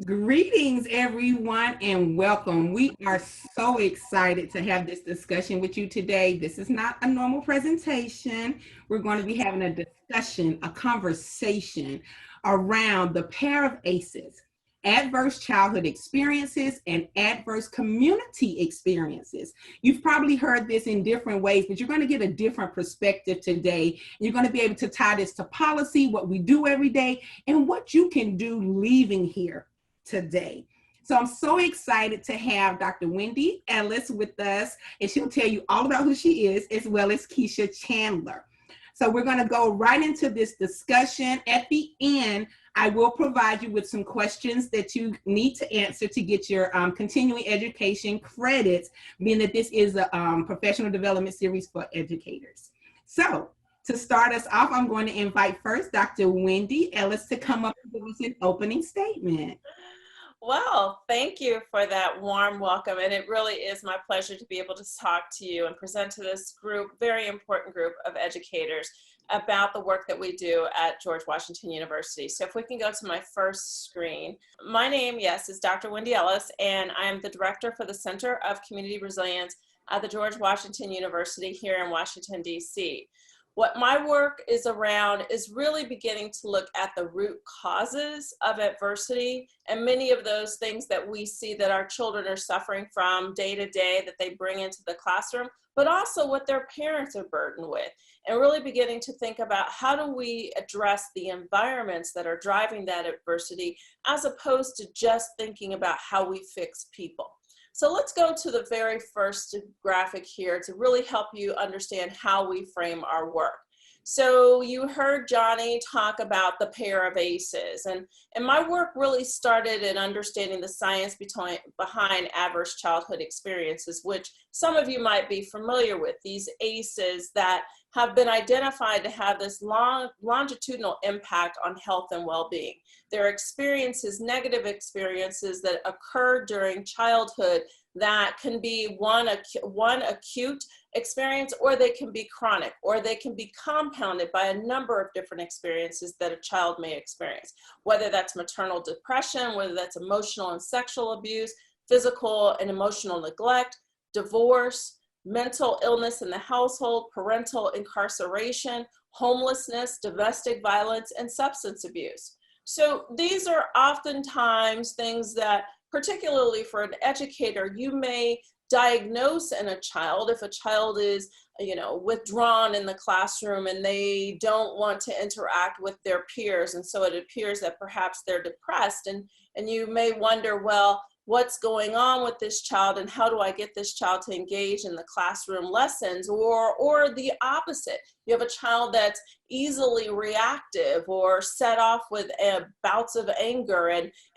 Greetings, everyone, and welcome. We are so excited to have this discussion with you today. This is not a normal presentation. We're going to be having a discussion, a conversation around the pair of ACEs, adverse childhood experiences and adverse community experiences. You've probably heard this in different ways, but you're going to get a different perspective today. You're going to be able to tie this to policy, what we do every day, and what you can do leaving here today. So I'm so excited to have Dr. Wendy Ellis with us, and she'll tell you all about who she is, as well as Keisha Chandler. So we're going to go right into this discussion. At the end, I will provide you with some questions that you need to answer to get your continuing education credits, being that this is a professional development series for educators. So to start us off, I'm going to invite first Dr. Wendy Ellis to come up and give us an opening statement. Well, thank you for that warm welcome. And it really is my pleasure to be able to talk to you and present to this group, very important group of educators, about the work that we do at George Washington University. So if we can go to my first screen. My name, yes, is Dr. Wendy Ellis, and I am the director for the Center of Community Resilience at the George Washington University here in Washington, D.C. What my work is around is really beginning to look at the root causes of adversity and many of those things that we see that our children are suffering from day to day that they bring into the classroom, but also what their parents are burdened with, and really beginning to think about how do we address the environments that are driving that adversity as opposed to just thinking about how we fix people. So let's go to the very first graphic here to really help you understand how we frame our work. So you heard Johnny talk about the pair of ACEs, and my work really started in understanding the science behind adverse childhood experiences, which some of you might be familiar with, these ACEs that have been identified to have this longitudinal impact on health and well-being. There are experiences, negative experiences that occur during childhood that can be one acute experience, or they can be chronic, or they can be compounded by a number of different experiences that a child may experience, whether that's maternal depression, whether that's emotional and sexual abuse, physical and emotional neglect, divorce, mental illness in the household, parental incarceration, homelessness, domestic violence, and substance abuse. So these are oftentimes things that, particularly for an educator, you may diagnose in a child if a child is, withdrawn in the classroom and they don't want to interact with their peers. And so it appears that perhaps they're depressed, and you may wonder, well, what's going on with this child and how do I get this child to engage in the classroom lessons? Or the opposite. You have a child that's easily reactive or set off with bouts of anger,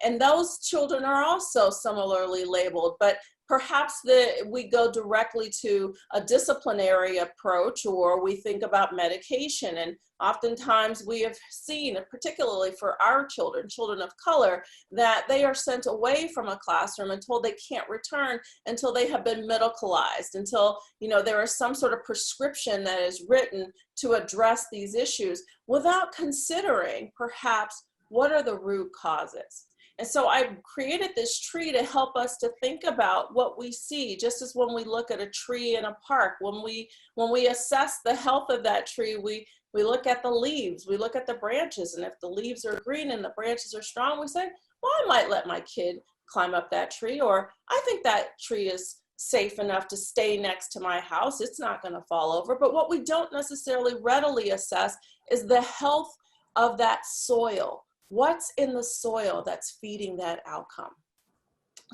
and those children are also similarly labeled, but perhaps we go directly to a disciplinary approach, or we think about medication. And oftentimes we have seen, particularly for our children of color, that they are sent away from a classroom and told they can't return until they have been medicalized, until there is some sort of prescription that is written to address these issues, without considering perhaps what are the root causes. And so I created this tree to help us to think about what we see, just as when we look at a tree in a park. When we assess the health of that tree, we look at the leaves, we look at the branches, and if the leaves are green and the branches are strong, we say, well, I might let my kid climb up that tree, or I think that tree is safe enough to stay next to my house. It's not going to fall over. But what we don't necessarily readily assess is the health of that soil. What's in the soil that's feeding that outcome?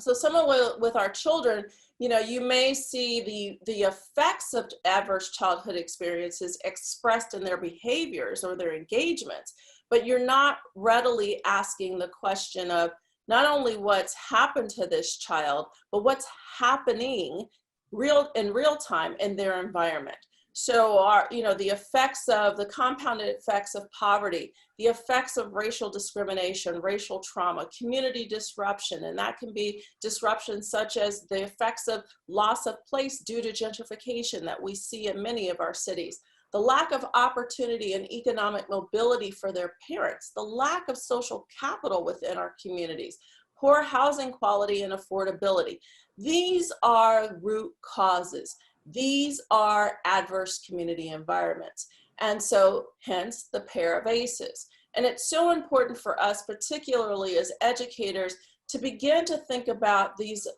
So similar with our children, you may see the effects of adverse childhood experiences expressed in their behaviors or their engagements, but you're not readily asking the question of not only what's happened to this child, but what's happening in real time in their environment. So the effects of the compounded effects of poverty, the effects of racial discrimination, racial trauma, community disruption, and that can be disruptions such as the effects of loss of place due to gentrification that we see in many of our cities, the lack of opportunity and economic mobility for their parents, the lack of social capital within our communities, poor housing quality and affordability. These are root causes. These are adverse community environments. And so hence the pair of ACEs. And it's so important for us, particularly as educators, to begin to think about these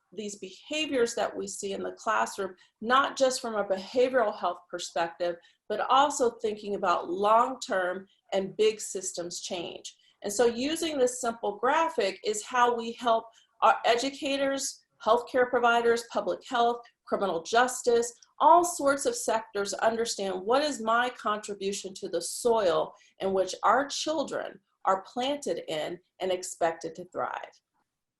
behaviors that we see in the classroom, not just from a behavioral health perspective, but also thinking about long-term and big systems change. And so using this simple graphic is how we help our educators, healthcare providers, public health, criminal justice, all sorts of sectors understand what is my contribution to the soil in which our children are planted in and expected to thrive.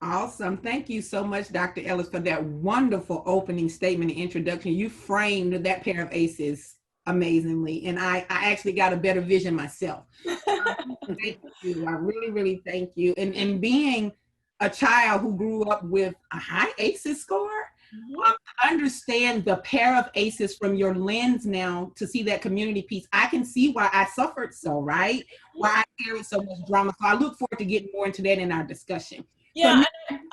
Awesome. Thank you so much, Dr. Ellis, for that wonderful opening statement and introduction. You framed that pair of ACEs amazingly, and I actually got a better vision myself. Thank you. I really, really thank you. And being a child who grew up with a high ACEs score, understand the pair of ACEs from your lens now to see that community piece. I can see why I suffered so, right? Why I carried so much drama. So I look forward to getting more into that in our discussion. Yeah,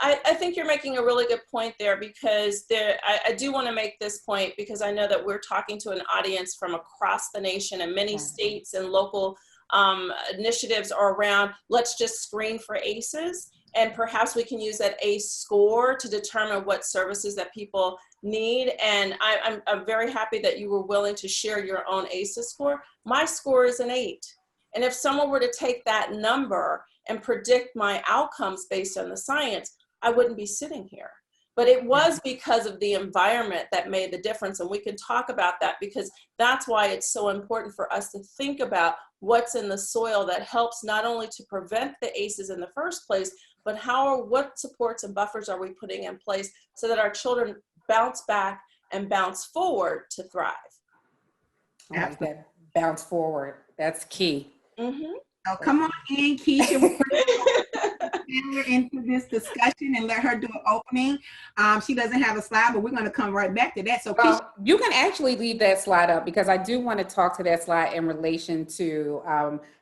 I think you're making a really good point there, because I do want to make this point because I know that we're talking to an audience from across the nation, and many states and local initiatives are around, let's just screen for ACEs, and perhaps we can use that ACE score to determine what services that people need. And I'm very happy that you were willing to share your own ACEs score. My score is an 8. And if someone were to take that number and predict my outcomes based on the science, I wouldn't be sitting here. But it was because of the environment that made the difference. And we can talk about that, because that's why it's so important for us to think about what's in the soil that helps not only to prevent the ACEs in the first place, but what supports and buffers are we putting in place so that our children bounce back and bounce forward to thrive. I like that. Bounce forward. That's key. Mm-hmm. Oh, come on in, Keisha. We're into this discussion and let her do an opening. She doesn't have a slide, but we're going to come right back to that. So Keisha, you can actually leave that slide up, because I do want to talk to that slide in relation to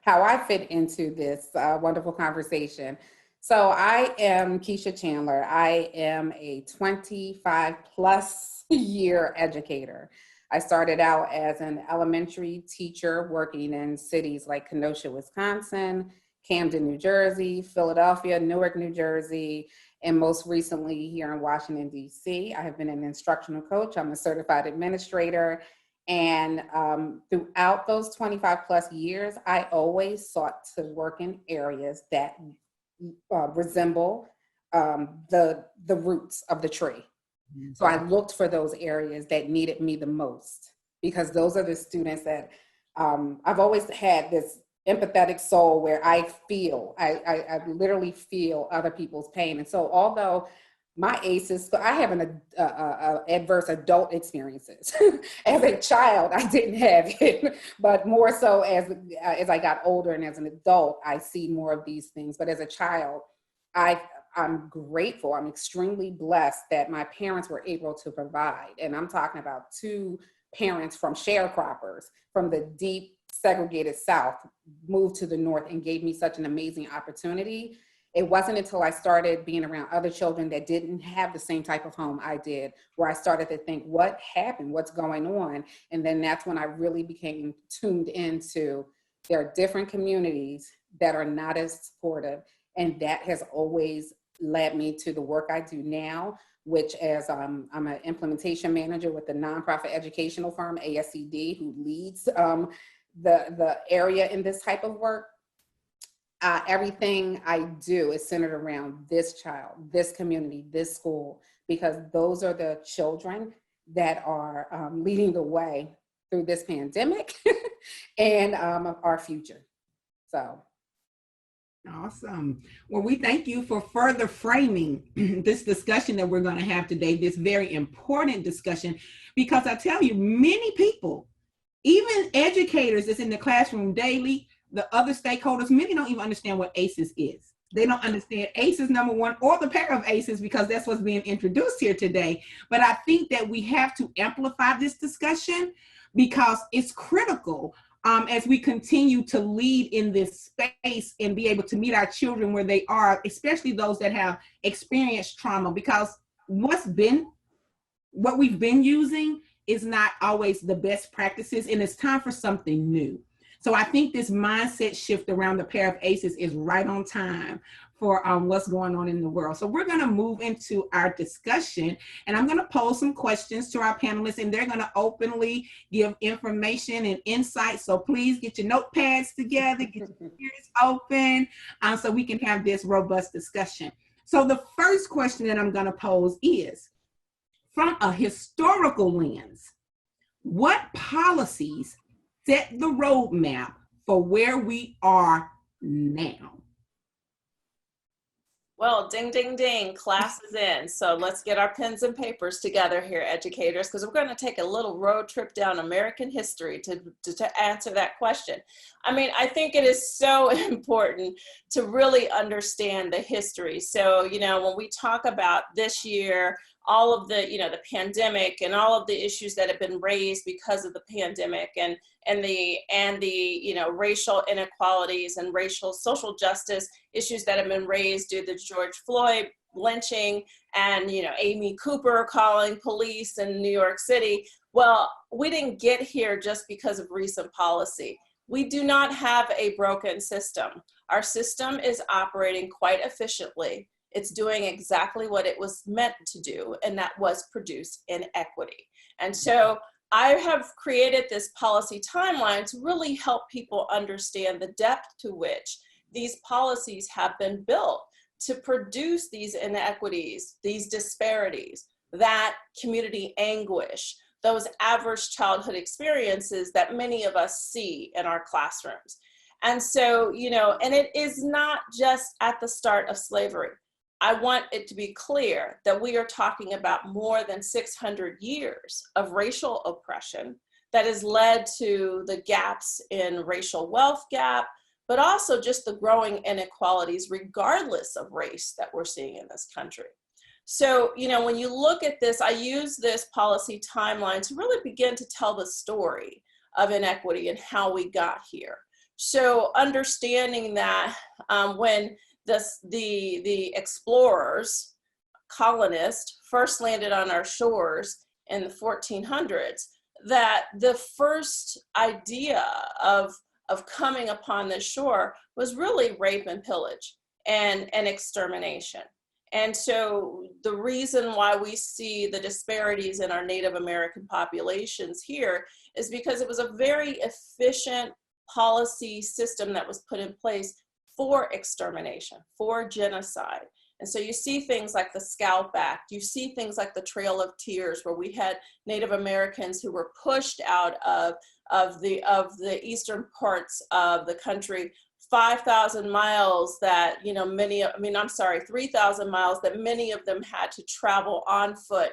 how I fit into this wonderful conversation. So I am Keisha Chandler. I am a 25 plus year educator. I started out as an elementary teacher working in cities like Kenosha, Wisconsin, Camden, New Jersey, Philadelphia, Newark, New Jersey, and most recently here in Washington, D.C. I have been an instructional coach. I'm a certified administrator. And throughout those 25 plus years, I always sought to work in areas that resemble the roots of the tree. So I looked for those areas that needed me the most, because those are the students that I've always had this empathetic soul where I literally feel other people's pain. And so although my ACEs, I have an adverse adult experiences. As a child, I didn't have it, but more so as I got older and as an adult, I see more of these things. But as a child, I'm grateful. I'm extremely blessed that my parents were able to provide. And I'm talking about 2 parents from sharecroppers from the deep segregated South moved to the North and gave me such an amazing opportunity. It wasn't until I started being around other children that didn't have the same type of home I did, where I started to think, what happened? What's going on? And then that's when I really became tuned into there are different communities that are not as supportive. And that has always led me to the work I do now, which as I'm an implementation manager with the nonprofit educational firm, ASCD, who leads the area in this type of work. Everything I do is centered around this child, this community, this school, because those are the children that are leading the way through this pandemic and our future. So. Awesome. Well, we thank you for further framing this discussion that we're going to have today, this very important discussion, because I tell you, many people, even educators that's in the classroom daily, the other stakeholders, many don't even understand what ACEs is. They don't understand ACEs, number one, or the pair of ACEs, because that's what's being introduced here today. But I think that we have to amplify this discussion because it's critical. as we continue to lead in this space and be able to meet our children where they are, especially those that have experienced trauma, because what we've been using is not always the best practices, and it's time for something new. So I think this mindset shift around the pair of aces is right on time for what's going on in the world. So we're going to move into our discussion, and I'm going to pose some questions to our panelists, and they're going to openly give information and insight. So please get your notepads together, get your ears open, so we can have this robust discussion. So the first question that I'm going to pose is, from a historical lens, what policies set the roadmap for where we are now? Well, ding, ding, ding, class is in. So let's get our pens and papers together here, educators, because we're going to take a little road trip down American history to answer that question. I mean, I think it is so important to really understand the history. So, you know, when we talk about this year, all of the, you know, the pandemic and all of the issues that have been raised because of the pandemic and the you know, racial inequalities and racial social justice issues that have been raised due to the George Floyd lynching and, you know, Amy Cooper calling police in New York City. Well, we didn't get here just because of recent policy. We do not have a broken system. Our system is operating quite efficiently. It's doing exactly what it was meant to do, and that was produce inequity. And so I have created this policy timeline to really help people understand the depth to which these policies have been built to produce these inequities, these disparities, that community anguish, those adverse childhood experiences that many of us see in our classrooms. And so, you know, and it is not just at the start of slavery. I want it to be clear that we are talking about more than 600 years of racial oppression that has led to the gaps in racial wealth gap, but also just the growing inequalities regardless of race that we're seeing in this country. So, you know, when you look at this, I use this policy timeline to really begin to tell the story of inequity and how we got here. So understanding that when the explorers, colonists, first landed on our shores in the 1400s, that the first idea of coming upon this shore was really rape and pillage and extermination. And so the reason why we see the disparities in our Native American populations here is because it was a very efficient policy system that was put in place for extermination, for genocide. And so you see things like the Scalp Act, you see things like the Trail of Tears, where we had Native Americans who were pushed out of the eastern parts of the country, 5,000 miles that, you know, 3,000 miles that many of them had to travel on foot,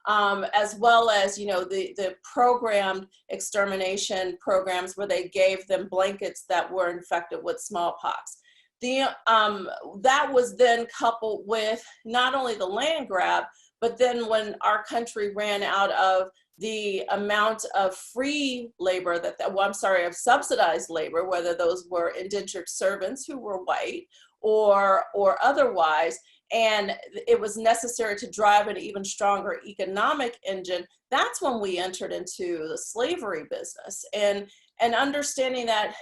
as well as, you know, the programmed extermination programs where they gave them blankets that were infected with smallpox. That was then coupled with not only the land grab, but then when our country ran out of the amount of free labor of subsidized labor, whether those were indentured servants who were white or otherwise, and it was necessary to drive an even stronger economic engine, that's when we entered into the slavery business. And understanding that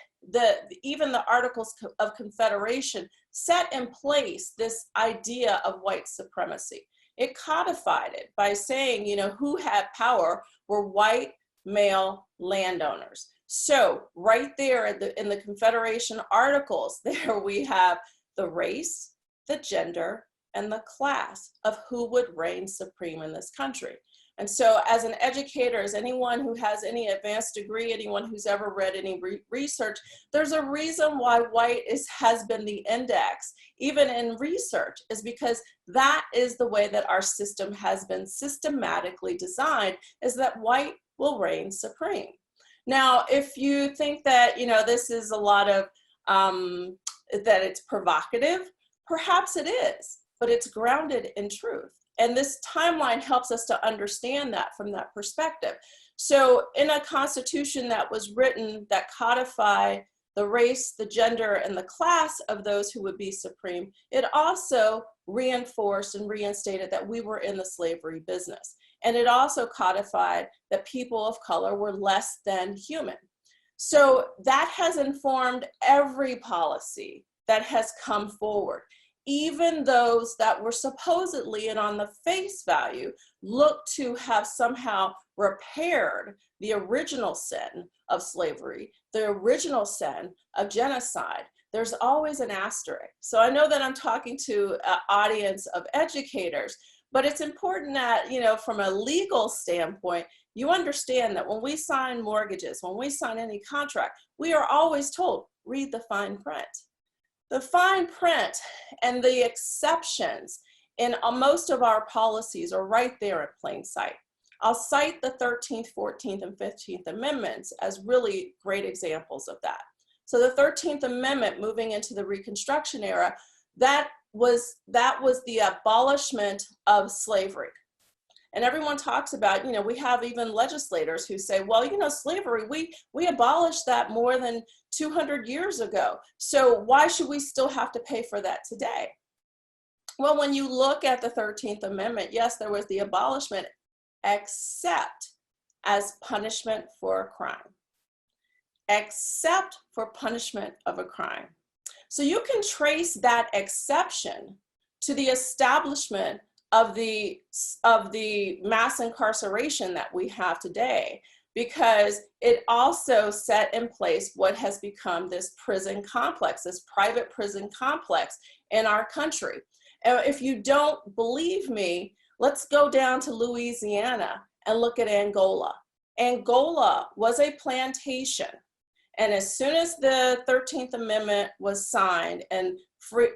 even the Articles of Confederation set in place this idea of white supremacy. It codified it by saying, you know, who had power were white male landowners. So right there in the Confederation Articles, there we have the race, the gender, and the class of who would reign supreme in this country. And so as an educator, as anyone who has any advanced degree, anyone who's ever read any research, there's a reason why white has been the index, even in research, is because that is the way that our system has been systematically designed, is that white will reign supreme. Now, if you think that, you know, this is a lot of, that it's provocative, perhaps it is, but it's grounded in truth. And this timeline helps us to understand that from that perspective. So in a constitution that was written that codified the race, the gender, and the class of those who would be supreme, it also reinforced and reinstated that we were in the slavery business. And it also codified that people of color were less than human. So that has informed every policy that has come forward, even those that were supposedly and on the face value looked to have somehow repaired the original sin of slavery, the original sin of genocide. There's always an asterisk. So I know that I'm talking to an audience of educators, but it's important that, you know, from a legal standpoint, you understand that when we sign mortgages, when we sign any contract, we are always told, read the fine print. The fine print and the exceptions in most of our policies are right there in plain sight. I'll cite the 13th, 14th, and 15th Amendments as really great examples of that. So the 13th Amendment, moving into the Reconstruction era, that was the abolishment of slavery. And everyone talks about, you know, we have even legislators who say, well, you know, slavery, we abolished that more than 200 years ago. So why should we still have to pay for that today? Well, when you look at the 13th Amendment, yes, there was the abolishment, except as punishment for a crime. Except for punishment of a crime. So you can trace that exception to the establishment of the mass incarceration that we have today, because it also set in place what has become this prison complex, this private prison complex in our country. And if you don't believe me, let's go down to Louisiana and look at Angola. Angola was a plantation. And as soon as the 13th Amendment was signed and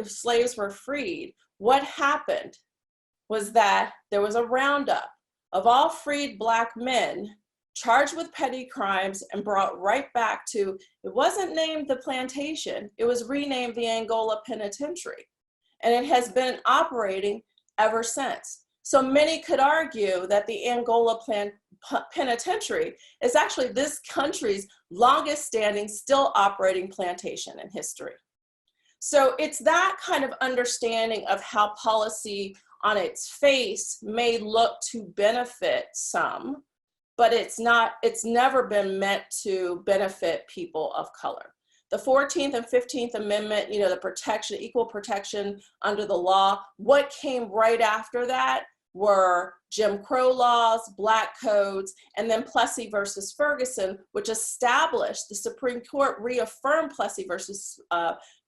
slaves were freed, what happened was that there was a roundup of all freed Black men charged with petty crimes and brought right back to, it wasn't named the plantation, it was renamed the Angola Penitentiary. And it has been operating ever since. So many could argue that the Angola Penitentiary is actually this country's longest standing, still operating plantation in history. So it's that kind of understanding of how policy on its face may look to benefit some, but it's never been meant to benefit people of color. The 14th and 15th Amendment, you know, the protection, equal protection under the law, what came right after that were Jim Crow laws, Black codes, and then Plessy versus Ferguson, which established, the Supreme Court reaffirmed Plessy versus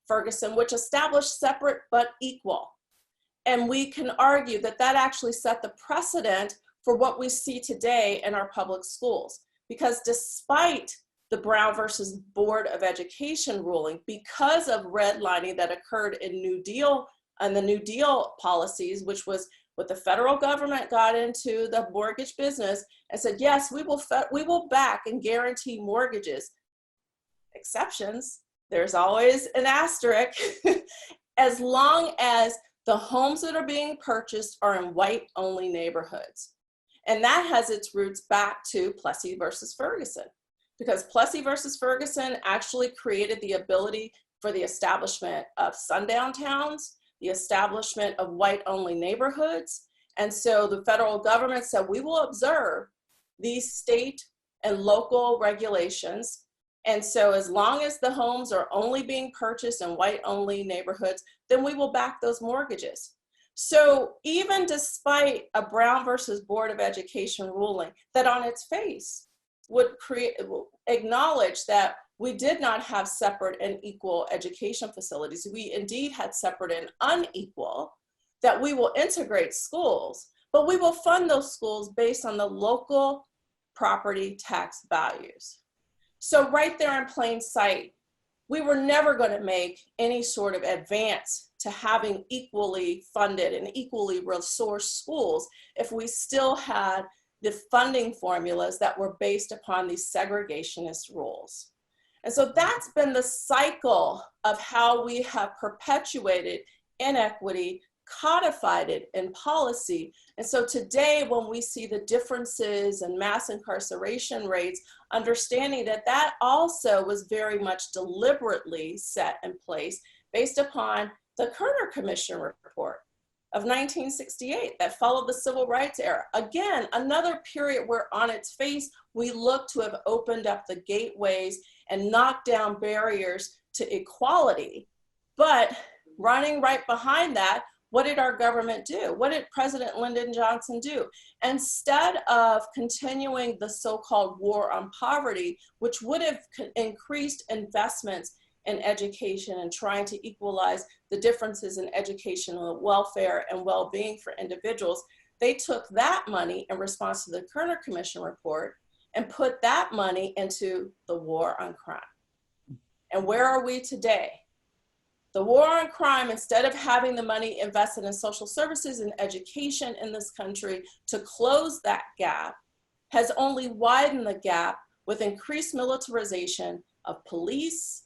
Ferguson, which established separate but equal. And we can argue that that actually set the precedent for what we see today in our public schools. Because despite the Brown versus Board of Education ruling, because of redlining that occurred in New Deal and the New Deal policies, which was what the federal government got into the mortgage business and said, yes, we will back and guarantee mortgages. Exceptions, there's always an asterisk, as long as the homes that are being purchased are in white-only neighborhoods. And that has its roots back to Plessy versus Ferguson, because Plessy versus Ferguson actually created the ability for the establishment of sundown towns, the establishment of white-only neighborhoods. And so the federal government said, we will observe these state and local regulations. And so as long as the homes are only being purchased in white-only neighborhoods, then we will back those mortgages. So even despite a Brown versus Board of Education ruling that on its face would acknowledge that we did not have separate and equal education facilities, we indeed had separate and unequal, that we will integrate schools, but we will fund those schools based on the local property tax values. So right there in plain sight, we were never going to make any sort of advance to having equally funded and equally resourced schools if we still had the funding formulas that were based upon these segregationist rules. And so that's been the cycle of how we have perpetuated inequity codified it in policy. And so today, when we see the differences in mass incarceration rates, understanding that that also was very much deliberately set in place based upon the Kerner Commission report of 1968 that followed the Civil Rights era. Again, another period where on its face, we look to have opened up the gateways and knocked down barriers to equality. But running right behind that, what did our government do? What did President Lyndon Johnson do? Instead of continuing the so-called war on poverty, which would have increased investments in education and trying to equalize the differences in educational welfare and well-being for individuals, they took that money in response to the Kerner Commission report and put that money into the war on crime. And where are we today? The war on crime, instead of having the money invested in social services and education in this country to close that gap, has only widened the gap with increased militarization of police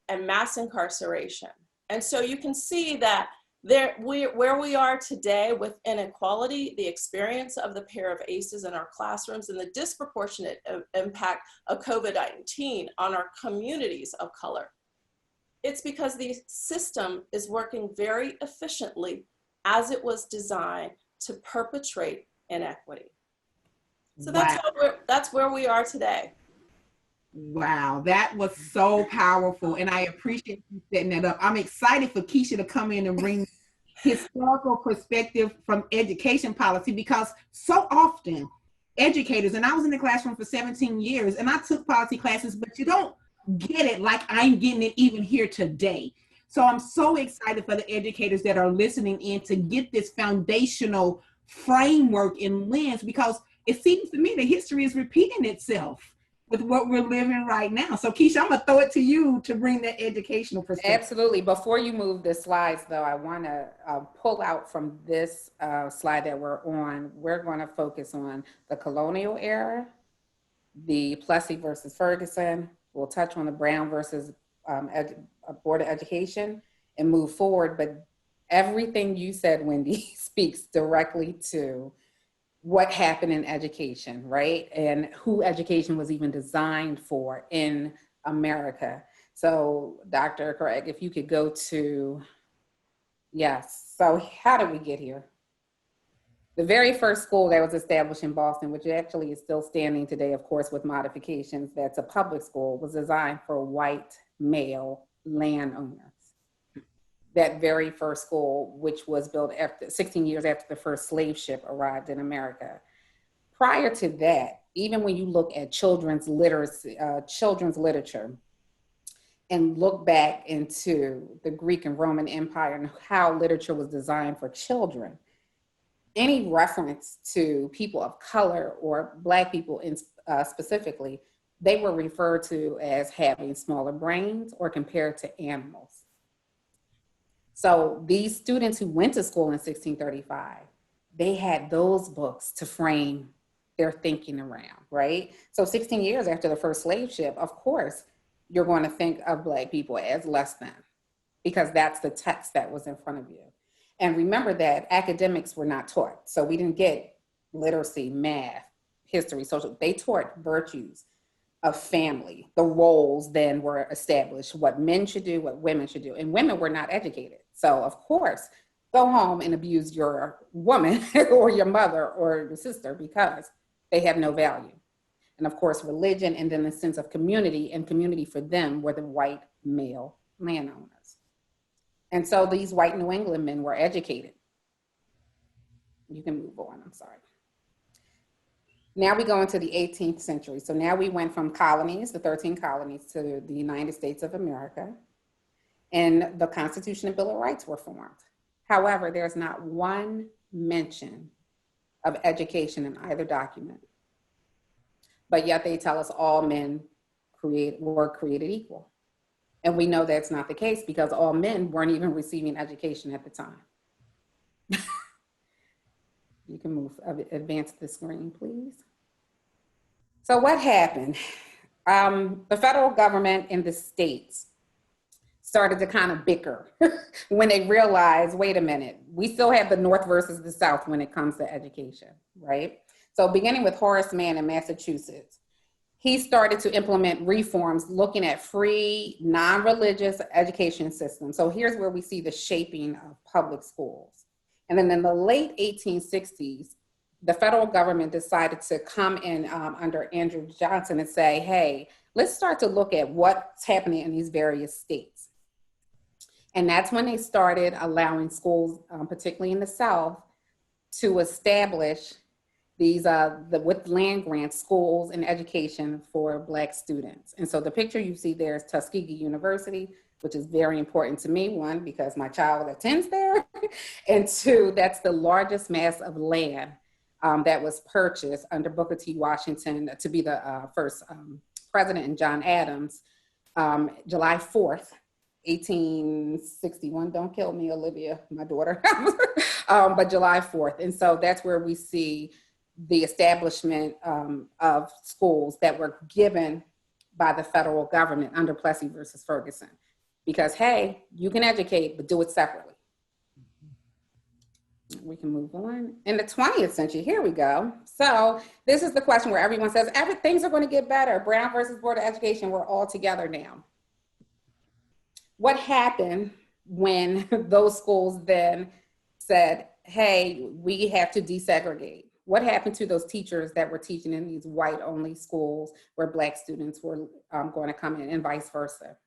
and mass incarceration. And so you can see that where we are today with inequality, the experience of the pair of ACEs in our classrooms, and the disproportionate impact of COVID-19 on our communities of color. It's because the system is working very efficiently as it was designed to perpetrate inequity. So that's where we are today. Wow, that was so powerful, and I appreciate you setting that up. I'm excited for Keisha to come in and bring historical perspective from education policy, because so often educators, and I was in the classroom for 17 years, and I took policy classes, but you don't get it like I'm getting it even here today. So I'm so excited for the educators that are listening in to get this foundational framework and lens, because it seems to me that history is repeating itself with what we're living right now. So Keisha, I'm gonna throw it to you to bring that educational perspective. Absolutely. Before you move the slides though, I wanna pull out from this slide that we're on, we're gonna focus on the colonial era, the Plessy versus Ferguson. We'll touch on the Brown versus Board of Education and move forward. But everything you said, Wendy, speaks directly to what happened in education, right? And who education was even designed for in America. So Dr. Craig, if you could go to, yes. So how did we get here? The very first school that was established in Boston, which actually is still standing today, of course, with modifications, that's a public school, was designed for white male landowners. That very first school, which was built after 16 years after the first slave ship arrived in America. Prior to that, even when you look at children's literacy, children's literature, and look back into the Greek and Roman Empire and how literature was designed for children, any reference to people of color or Black people in specifically, they were referred to as having smaller brains or compared to animals. So these students who went to school in 1635, they had those books to frame their thinking around, right? So 16 years after the first slave ship, of course, you're going to think of Black people as less than, because that's the text that was in front of you. And remember that academics were not taught. So we didn't get literacy, math, history, social. They taught virtues of family. The roles then were established, what men should do, what women should do. And women were not educated. So of course, go home and abuse your woman or your mother or your sister because they have no value. And of course, religion, and then the sense of community, and community for them were the white male landowners. And so these white New England men were educated. You can move on, I'm sorry. Now we go into the 18th century. So now we went from colonies, the 13 colonies, to the United States of America. And the Constitution and Bill of Rights were formed. However, there's not one mention of education in either document. But yet they tell us all men were created equal. And we know that's not the case because all men weren't even receiving education at the time. You can advance the screen, please. So what happened? The federal government and the states started to kind of bicker when they realized, wait a minute, we still have the North versus the South when it comes to education, right? So beginning with Horace Mann in Massachusetts, he started to implement reforms looking at free, non-religious education systems. So here's where we see the shaping of public schools. And then in the late 1860s, the federal government decided to come in under Andrew Johnson and say, hey, let's start to look at what's happening in these various states. And that's when they started allowing schools, particularly in the South, to establish these, with land grants, schools and education for Black students. And so the picture you see there is Tuskegee University, which is very important to me, one, because my child attends there, and two, that's the largest mass of land that was purchased under Booker T. Washington to be the first president, and John Adams, July 4th, 1861. Don't kill me, Olivia, my daughter, but July 4th. And so that's where we see the establishment of schools that were given by the federal government under Plessy versus Ferguson. Because, hey, you can educate, but do it separately. We can move on. In the 20th century, here we go. So this is the question where everyone says, things are going to get better. Brown versus Board of Education, we're all together now. What happened when those schools then said, hey, we have to desegregate? What happened to those teachers that were teaching in these white-only schools where Black students were going to come in, and vice versa?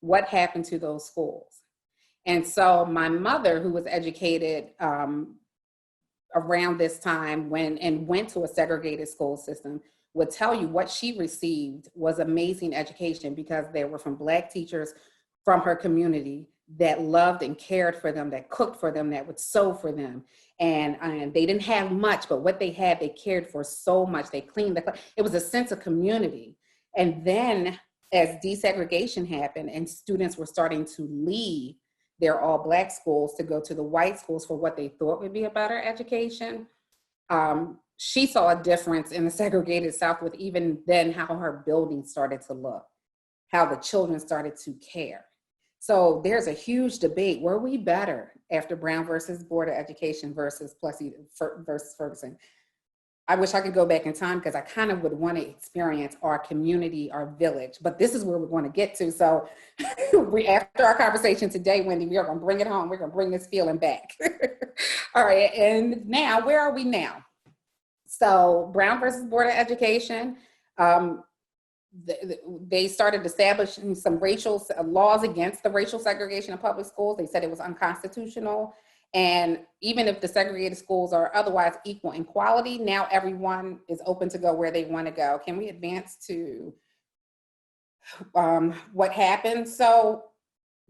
What happened to those schools? And so my mother, who was educated around this time and went to a segregated school system, would tell you what she received was amazing education, because they were from Black teachers from her community that loved and cared for them, that cooked for them, that would sew for them. And they didn't have much, but what they had, they cared for so much. They cleaned it was a sense of community. And then as desegregation happened and students were starting to leave their all Black schools to go to the white schools for what they thought would be a better education, she saw a difference in the segregated South with even then how her buildings started to look, how the children started to care. So there's a huge debate. Were we better after Brown versus Board of Education versus Plessy versus Ferguson? I wish I could go back in time, because I kind of would want to experience our community, our village, but this is where we're going to get to. So after our conversation today, Wendy, we are going to bring it home. We're going to bring this feeling back. All right, and now, where are we now? So Brown versus Board of Education, they started establishing some racial laws against the racial segregation of public schools. They said it was unconstitutional. And even if the segregated schools are otherwise equal in quality, now everyone is open to go where they want to go. Can we advance to what happened? So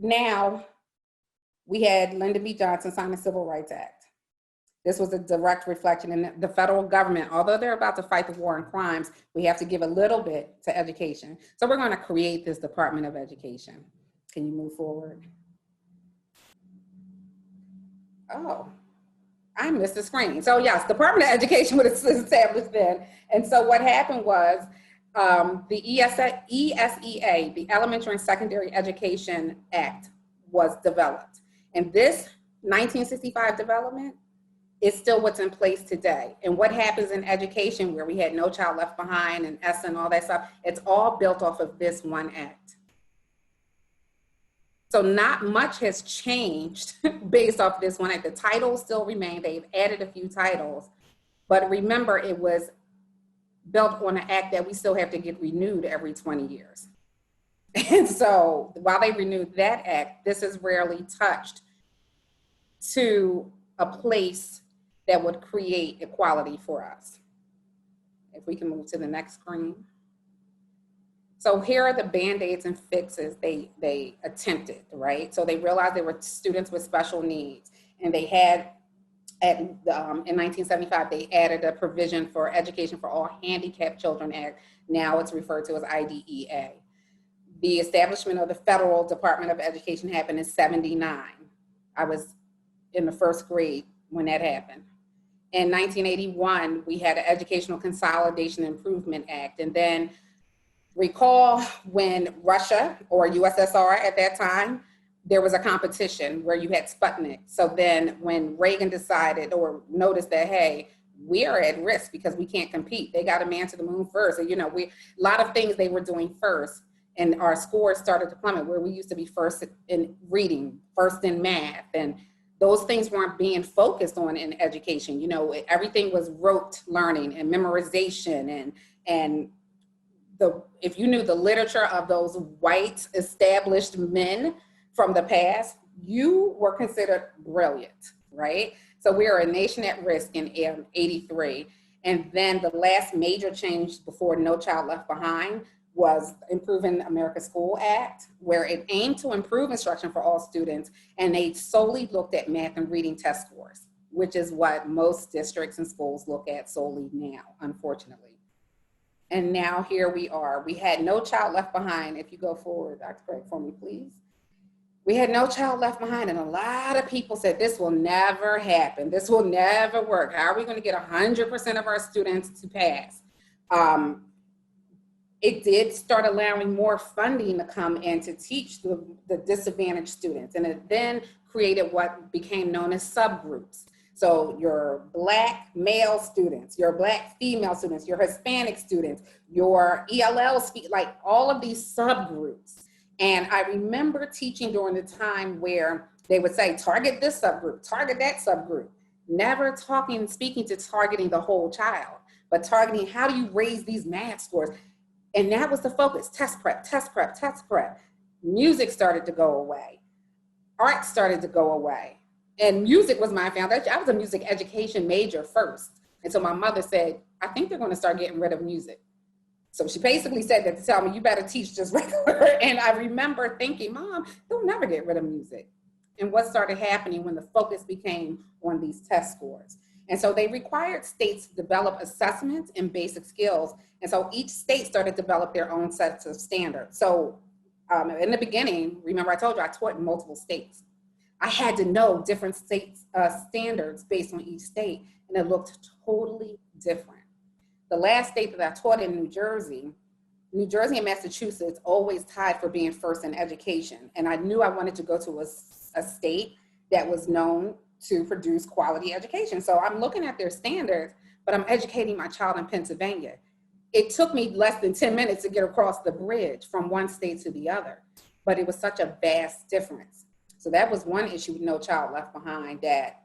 now we had Lyndon B. Johnson sign the Civil Rights Act. This was a direct reflection in the federal government. Although they're about to fight the war on crimes, we have to give a little bit to education. So we're going to create this Department of Education. Can you move forward? Oh, I missed the screen. So yes, Department of Education was established then. And so what happened was the ESEA, the Elementary and Secondary Education Act, was developed. And this 1965 development is still what's in place today. And what happens in education, where we had No Child Left Behind and ESSA and all that stuff, it's all built off of this one act. So not much has changed based off this one act. The titles still remain. They've added a few titles, but remember, it was built on an act that we still have to get renewed every 20 years. And so while they renewed that act, this is rarely touched to a place that would create equality for us. If we can move to the next screen. So here are the Band-Aids and fixes they attempted, right? So they realized there were students with special needs, and they had, in 1975, they added a provision for Education for All Handicapped Children Act. Now it's referred to as IDEA. The establishment of the Federal Department of Education happened in '79. I was in the first grade when that happened. In 1981, we had an Educational Consolidation Improvement Act, and then Recall when Russia, or USSR at that time, there was a competition where you had Sputnik. So then when Reagan decided or noticed that, hey, we are at risk because we can't compete. They got a man to the moon first. And, a lot of things they were doing first, and our scores started to plummet, where we used to be first in reading, first in math, and those things weren't being focused on in education. Everything was rote learning and memorization, and if you knew the literature of those white established men from the past, you were considered brilliant, right? So we are a nation at risk in 83. And then the last major change before No Child Left Behind was Improving America School Act, where it aimed to improve instruction for all students. And they solely looked at math and reading test scores, which is what most districts and schools look at solely now, unfortunately. And now here we are. We had No Child Left Behind. If you go forward, Dr. Craig, for me, please. We had No Child Left Behind, and a lot of people said, this will never happen. This will never work. How are we going to get 100% of our students to pass? It did start allowing more funding to come in to teach the disadvantaged students, and it then created what became known as subgroups. So your Black male students, your Black female students, your Hispanic students, your ELL, like all of these subgroups. And I remember teaching during the time where they would say, target this subgroup, target that subgroup, never speaking to targeting the whole child, but targeting how do you raise these math scores? And that was the focus, test prep, test prep, test prep. Music started to go away. Art started to go away. And music was my foundation. I was a music education major first. And so my mother said, I think they're going to start getting rid of music. So she basically said that to tell me, you better teach just regular. And I remember thinking, Mom, they'll never get rid of music. And what started happening when the focus became on these test scores. And so they required states to develop assessments and basic skills. And so each state started to develop their own sets of standards. So in the beginning, remember I told you I taught in multiple states. I had to know different states' standards based on each state, and it looked totally different. The last state that I taught in New Jersey and Massachusetts always tied for being first in education. And I knew I wanted to go to a state that was known to produce quality education. So I'm looking at their standards, but I'm educating my child in Pennsylvania. It took me less than 10 minutes to get across the bridge from one state to the other, but it was such a vast difference. So that was one issue with No Child Left Behind, that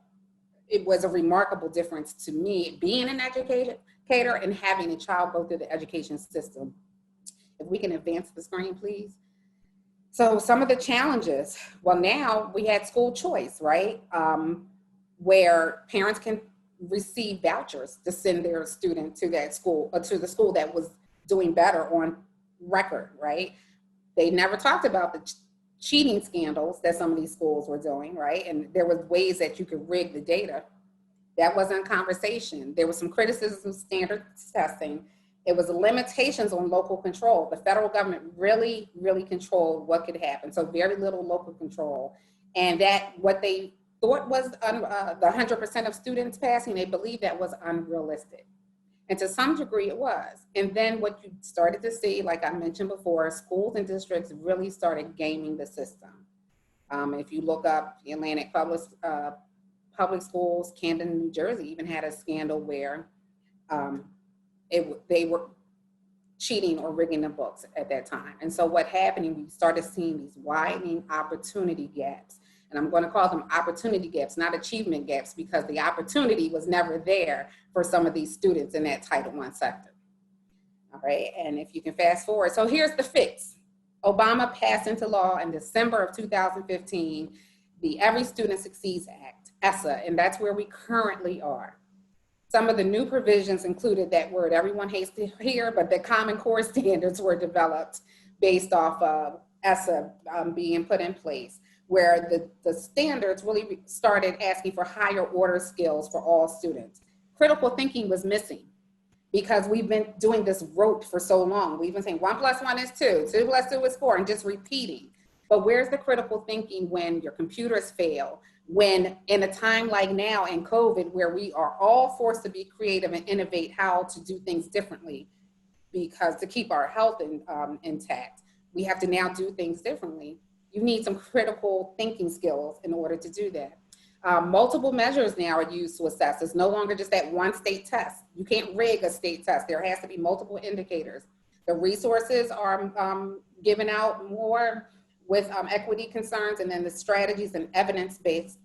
it was a remarkable difference to me being an educator and having a child go through the education system. If we can advance the screen, please. So some of the challenges, well, now we had school choice, right? Where parents can receive vouchers to send their student to that school, or to the school that was doing better on record, right? They never talked about the cheating scandals that some of these schools were doing, right? And there was ways that you could rig the data. That wasn't a conversation. There was some criticism of standard testing. It was limitations on local control. The federal government really, really controlled what could happen. So very little local control. And that what they thought was the 100% of students passing, they believed that was unrealistic. And to some degree it was. And then what you started to see, like I mentioned before, schools and districts really started gaming the system. If you look up the Atlantic Public Schools, Camden, New Jersey even had a scandal where they were cheating or rigging the books at that time. And so what happened, we started seeing these widening opportunity gaps. And I'm going to call them opportunity gaps, not achievement gaps, because the opportunity was never there for some of these students in that Title I sector. All right, and if you can fast forward. So here's the fix. Obama passed into law in December of 2015, the Every Student Succeeds Act, ESSA, and that's where we currently are. Some of the new provisions included that word everyone hates to hear, but the Common Core standards were developed based off of ESSA being put in place, where the standards really started asking for higher order skills for all students. Critical thinking was missing because we've been doing this rote for so long. We've been saying 1 + 1 is 2, 2 + 2 is 4, and just repeating. But where's the critical thinking when your computers fail? When in a time like now in COVID, where we are all forced to be creative and innovate how to do things differently, because to keep our health intact, we have to now do things differently. You need some critical thinking skills in order to do that. Multiple measures now are used to assess. It's no longer just that one state test. You can't rig a state test. There has to be multiple indicators. The resources are given out more with equity concerns, and then the strategies and evidence-based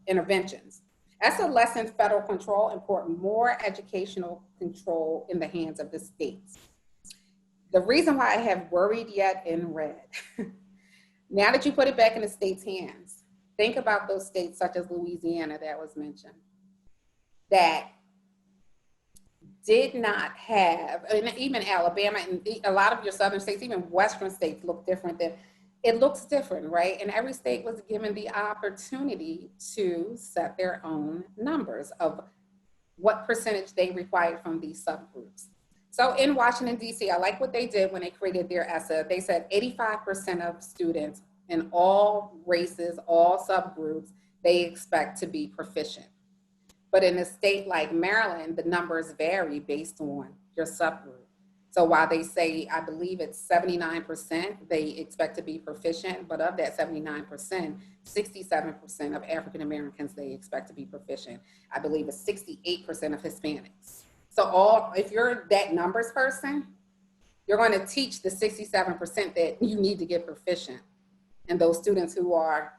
interventions. As a lesson, federal control important more educational control in the hands of the states. The reason why I have worried yet in red, now that you put it back in the state's hands, think about those states such as Louisiana that was mentioned, that did not have, and even Alabama and a lot of your southern states, even western states look different than, it looks different, right? And every state was given the opportunity to set their own numbers of what percentage they required from these subgroups. So in Washington, D.C., I like what they did when they created their ESSA. They said 85% of students in all races, all subgroups, they expect to be proficient. But in a state like Maryland, the numbers vary based on your subgroup. So while they say, I believe it's 79%, they expect to be proficient, but of that 79%, 67% of African Americans, they expect to be proficient. I believe it's 68% of Hispanics. So if you're that numbers person, you're going to teach the 67% that you need to get proficient. And those students who are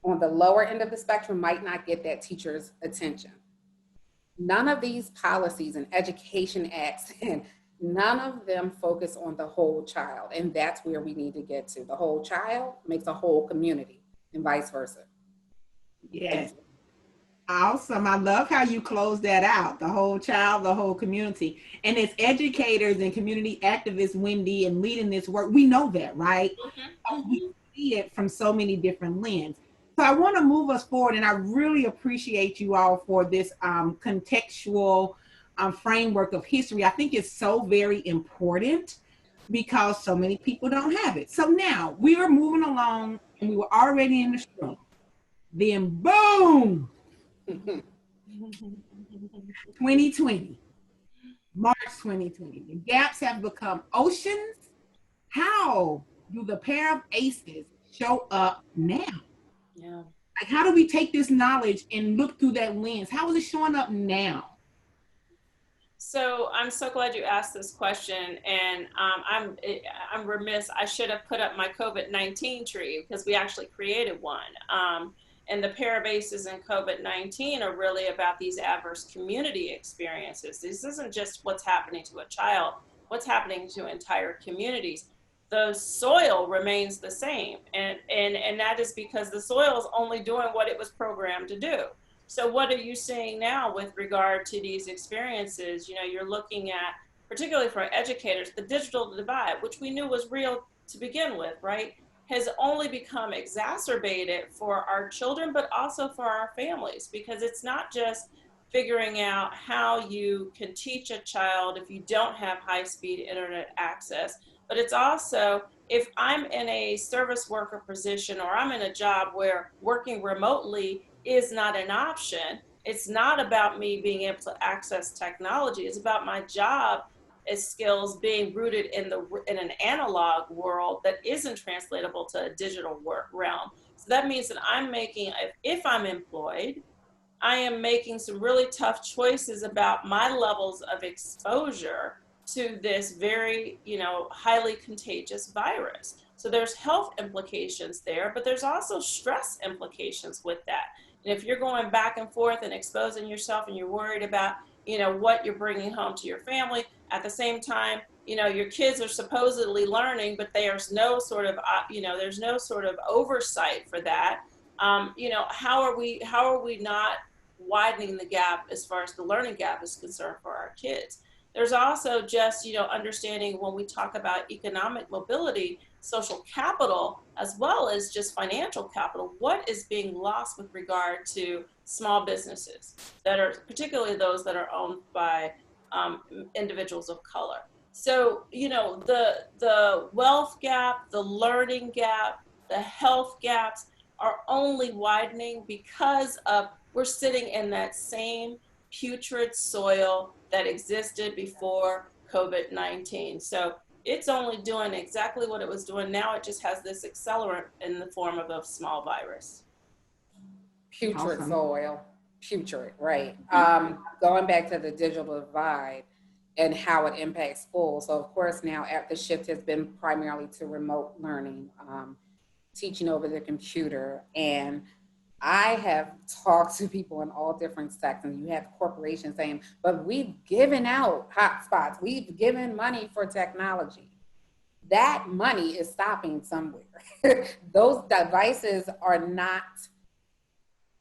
on the lower end of the spectrum might not get that teacher's attention. None of these policies and education acts, and none of them focus on the whole child. And that's where we need to get to. The whole child makes a whole community and vice versa. Yes. Awesome. I love how you close that out. The whole child, the whole community. And as educators and community activists, Wendy, and leading this work, we know that, right? Mm-hmm. We see it from so many different lenses. So I want to move us forward, and I really appreciate you all for this contextual framework of history. I think it's so very important because so many people don't have it. So now we are moving along, and we were already in the struggle. Then boom, 2020, March 2020. The gaps have become oceans. How do the pair of aces show up now? Yeah. Like, how do we take this knowledge and look through that lens? How is it showing up now? So I'm so glad you asked this question, and I'm remiss. I should have put up my COVID-19 tree because we actually created one. And the pair of aces in COVID-19 are really about these adverse community experiences. This isn't just what's happening to a child, what's happening to entire communities. The soil remains the same. And that is because the soil is only doing what it was programmed to do. So what are you seeing now with regard to these experiences? You know, you're looking at, particularly for educators, the digital divide, which we knew was real to begin with, right? Has only become exacerbated for our children, but also for our families, because it's not just figuring out how you can teach a child if you don't have high-speed internet access, but it's also if I'm in a service worker position or I'm in a job where working remotely is not an option. It's not about me being able to access technology. It's about my job skills being rooted in an analog world that isn't translatable to a digital realm. So that means that I'm making, if I'm employed, I am making some really tough choices about my levels of exposure to this very, highly contagious virus. So there's health implications there, but there's also stress implications with that. And if you're going back and forth and exposing yourself and you're worried about, what you're bringing home to your family, at the same time, your kids are supposedly learning, but there's no sort of, there's no sort of oversight for that. How are we not widening the gap as far as the learning gap is concerned for our kids? There's also just, understanding when we talk about economic mobility, social capital, as well as just financial capital, what is being lost with regard to small businesses that are, particularly those that are owned by individuals of color. So, the wealth gap, the learning gap, the health gaps are only widening because of we're sitting in that same putrid soil that existed before COVID-19. So it's only doing exactly what it was doing. Now it just has this accelerant in the form of a small virus. Putrid Awesome. soil, putrid, right. Going back to the digital divide and how it impacts schools. So of course now the shift has been primarily to remote learning, teaching over the computer. And I have talked to people in all different sectors. You have corporations saying, but we've given out hotspots. We've given money for technology. That money is stopping somewhere. Those devices are not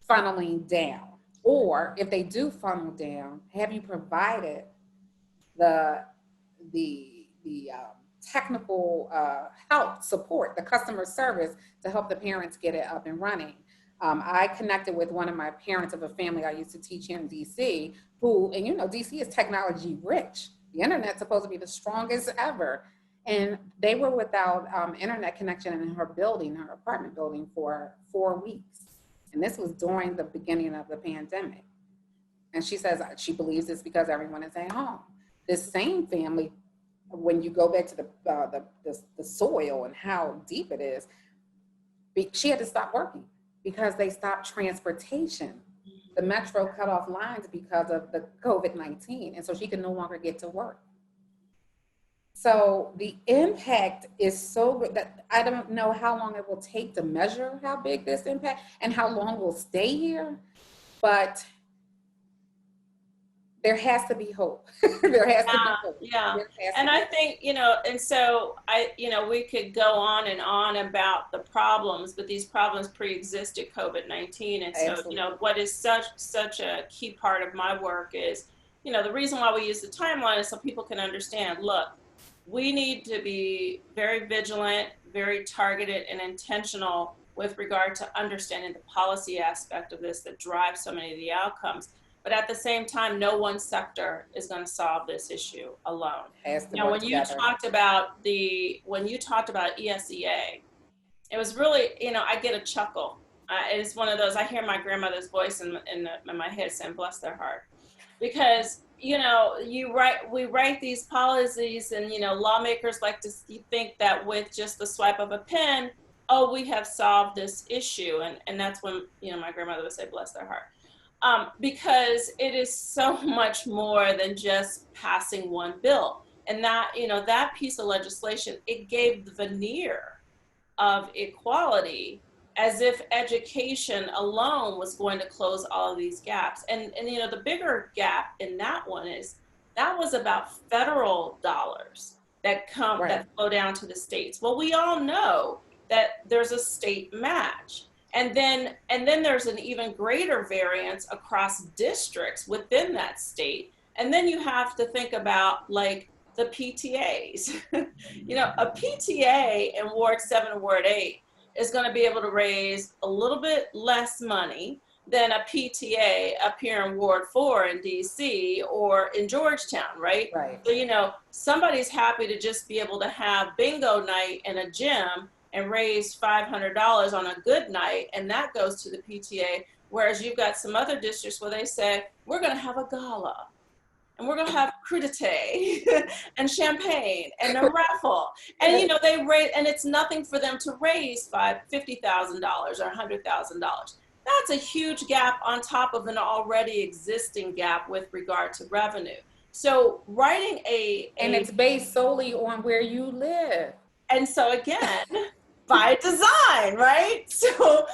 funneling down. Or if they do funnel down, have you provided the technical help, support, the customer service to help the parents get it up and running? I connected with one of my parents of a family I used to teach here in DC, who, and you know, DC is technology rich. The internet's supposed to be the strongest ever. And they were without internet connection in her building, her apartment building, for 4 weeks. And this was during the beginning of the pandemic. And she says she believes it's because everyone is at home. This same family, when you go back to the soil and how deep it is, she had to stop working because they stopped transportation. The metro cut off lines because of the COVID-19, and so she could no longer get to work. So the impact is so good that I don't know how long it will take to measure how big this impact and how long we'll stay here, but there has to be hope. There has to be hope. Yeah. And I think, you know, and so we could go on and on about the problems, but these problems pre-existed COVID-19. And so, Absolutely. you know, what is such a key part of my work is, you know, the reason why we use the timeline is so people can understand, look, we need to be very vigilant, very targeted and intentional with regard to understanding the policy aspect of this that drives so many of the outcomes. But at the same time, no one sector is going to solve this issue alone. Now, when you talked about ESEA, it was really, you know, I get a chuckle. It's one of those, I hear my grandmother's voice in my head saying, bless their heart. Because, you know, we write these policies and, you know, lawmakers like to think that with just the swipe of a pen, oh, we have solved this issue. And that's when, you know, my grandmother would say, bless their heart. Because it is so much more than just passing one bill. And that, you know, that piece of legislation, it gave the veneer of equality as if education alone was going to close all of these gaps. And you know, the bigger gap in that one is that was about federal dollars that flow down to the states. Well, we all know that there's a state match. And then there's an even greater variance across districts within that state. And then you have to think about like the PTAs. You know, a PTA in Ward 7 and Ward 8 is going to be able to raise a little bit less money than a PTA up here in Ward 4 in DC or in Georgetown, right? Right. So, you know, somebody's happy to just be able to have bingo night in a gym and raise $500 on a good night, and that goes to the PTA, whereas you've got some other districts where they say, we're going to have a gala, and we're going to have crudité and champagne and a raffle. And, you know, they raise, and it's nothing for them to raise $50,000 or $100,000. That's a huge gap on top of an already existing gap with regard to revenue. So writing and it's based solely on where you live. And so again, by design, right? So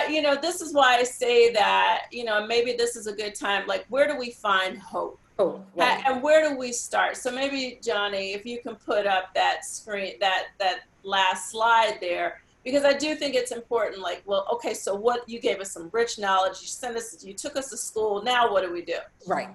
you know, this is why I say that, you know, maybe this is a good time, like, where do we find hope? Oh, right. And where do we start? So maybe, Johnny, if you can put up that screen, that last slide there, because I do think it's important, like, well, okay, so what, you gave us some rich knowledge, you took us to school, now what do we do? Right.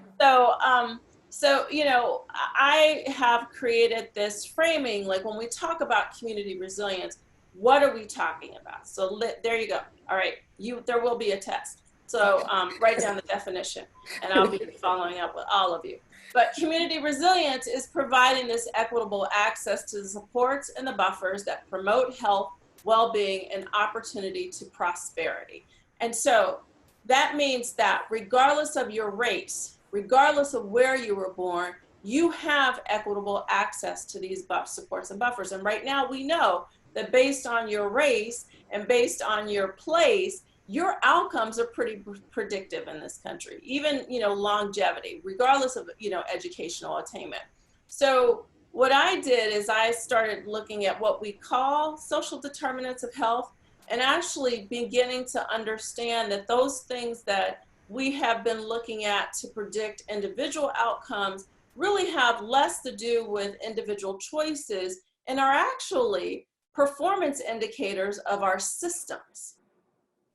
So, you know, I have created this framing, like when we talk about community resilience, what are we talking about? So there you go. All right, there will be a test. So write down the definition and I'll be following up with all of you. But community resilience is providing this equitable access to the supports and the buffers that promote health, well-being, and opportunity to prosperity. And so that means that regardless of your race, regardless of where you were born, you have equitable access to these supports and buffers. And right now we know that based on your race and based on your place, your outcomes are pretty predictive in this country, even, longevity, regardless of, educational attainment. So what I did is I started looking at what we call social determinants of health, and actually beginning to understand that those things that we have been looking at to predict individual outcomes really have less to do with individual choices and are actually performance indicators of our systems.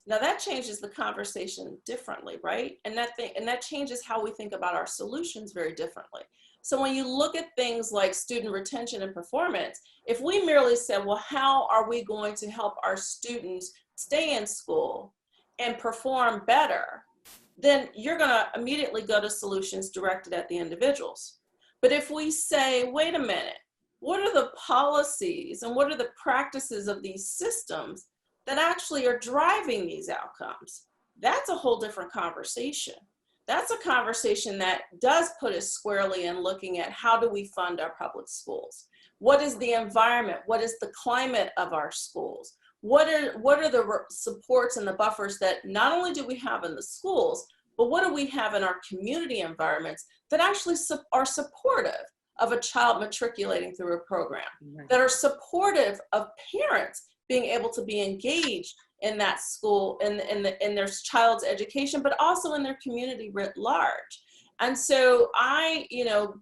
Now that changes the conversation differently, right? And that changes how we think about our solutions very differently. So when you look at things like student retention and performance, if we merely said, well, how are we going to help our students stay in school and perform better, then you're going to immediately go to solutions directed at the individuals. But if we say, wait a minute, what are the policies and what are the practices of these systems that actually are driving these outcomes? That's a whole different conversation. That's a conversation that does put us squarely in looking at how do we fund our public schools? What is the environment? What is the climate of our schools? What are the supports and the buffers that not only do we have in the schools, but what do we have in our community environments that actually are supportive of a child matriculating through a program, that are supportive of parents being able to be engaged in that school, in their child's education, but also in their community writ large. And so I,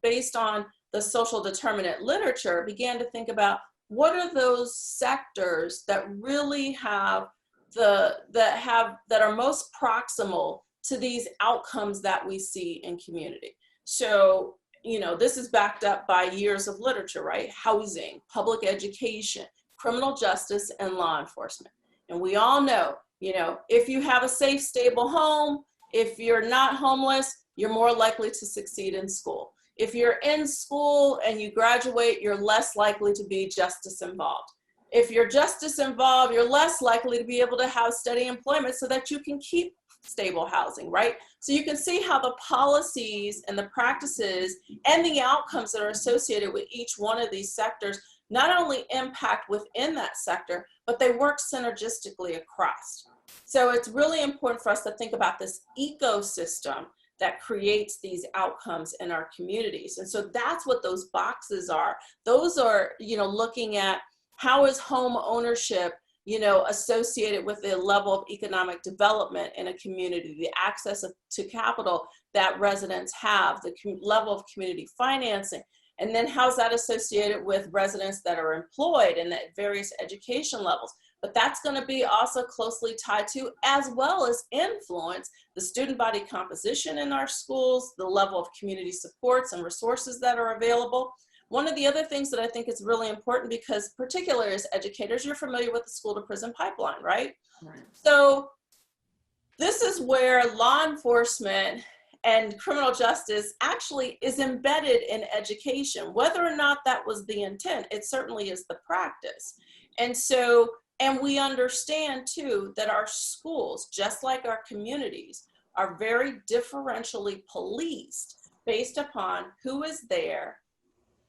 based on the social determinant literature, began to think about what are those sectors that really have that are most proximal to these outcomes that we see in community. So, this is backed up by years of literature, right? Housing, public education, criminal justice, and law enforcement. And we all know, if you have a safe, stable home, if you're not homeless, you're more likely to succeed in school. If you're in school and you graduate, you're less likely to be justice involved. If you're justice involved, you're less likely to be able to have steady employment so that you can keep stable housing, right? So you can see how the policies and the practices and the outcomes that are associated with each one of these sectors not only impact within that sector, but they work synergistically across. So it's really important for us to think about this ecosystem that creates these outcomes in our communities. And so that's what those boxes are. Those are, looking at how is home ownership, associated with the level of economic development in a community, the access to capital that residents have, the level of community financing. And then how's that associated with residents that are employed and at various education levels? But that's going to be also closely tied to, as well as influence, the student body composition in our schools, the level of community supports and resources that are available. One of the other things that I think is really important, because particularly as educators, you're familiar with the school to prison pipeline, right? Right. So this is where law enforcement and criminal justice actually is embedded in education. Whether or not that was the intent, it certainly is the practice. And we understand too that our schools, just like our communities, are very differentially policed based upon who is there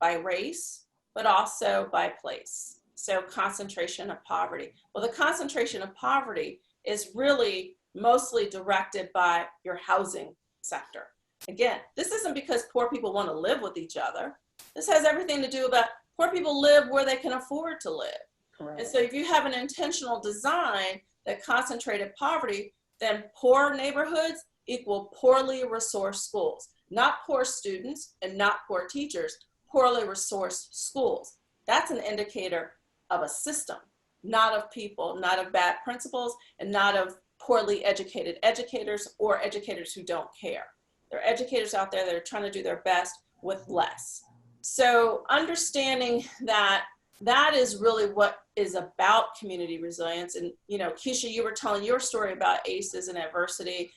by race, but also by place. So concentration of poverty. Well, the concentration of poverty is really mostly directed by your housing sector. Again, this isn't because poor people want to live with each other. This has everything to do about poor people live where they can afford to live. Correct. And so if you have an intentional design that concentrated poverty, then poor neighborhoods equal poorly resourced schools, not poor students and not poor teachers, poorly resourced schools. That's an indicator of a system, not of people, not of bad principals, and not of poorly educated educators or educators who don't care. There are educators out there that are trying to do their best with less. So understanding that that is really what is about community resilience. And, Keisha, you were telling your story about ACEs and adversity.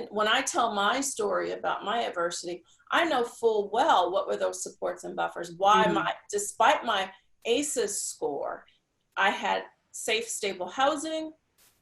When I tell my story about my adversity, I know full well what were those supports and buffers, why despite my ACEs score, I had safe, stable housing,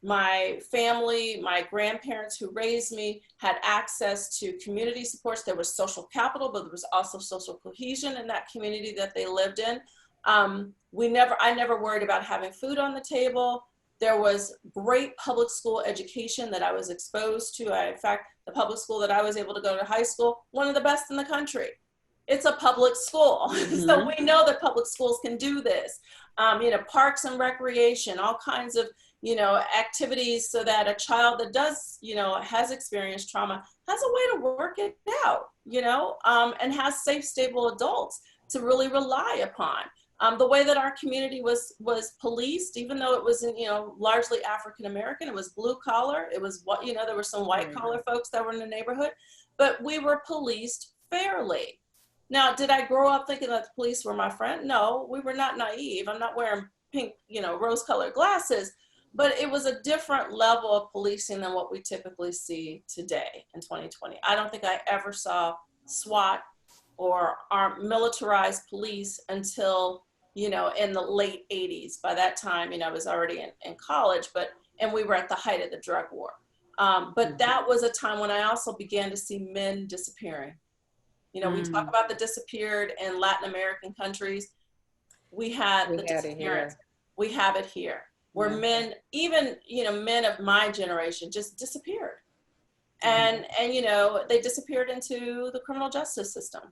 My family, my grandparents who raised me had access to community supports. There was social capital, but there was also social cohesion in that community that they lived in. I never worried about having food on the table. There was great public school education that I was exposed to. In fact, the public school that I was able to go to high school, one of the best in the country. It's a public school. So we know that public schools can do this. Parks and recreation, all kinds of, activities so that a child that does, has experienced trauma has a way to work it out, and has safe, stable adults to really rely upon. The way that our community was policed, even though it was, largely African American, it was blue collar. It was what, there were some white collar folks that were in the neighborhood, but we were policed fairly. Now, did I grow up thinking that the police were my friend? No, we were not naive. I'm not wearing pink, rose colored glasses, but it was a different level of policing than what we typically see today in 2020. I don't think I ever saw SWAT or our militarized police until, in the late 80s. By that time, I was already in college, and we were at the height of the drug war. But that was a time when I also began to see men disappearing. We talk about the disappeared in Latin American countries. We had the disappearance. We have it here, where men, even, men of my generation just disappeared. And they disappeared into the criminal justice system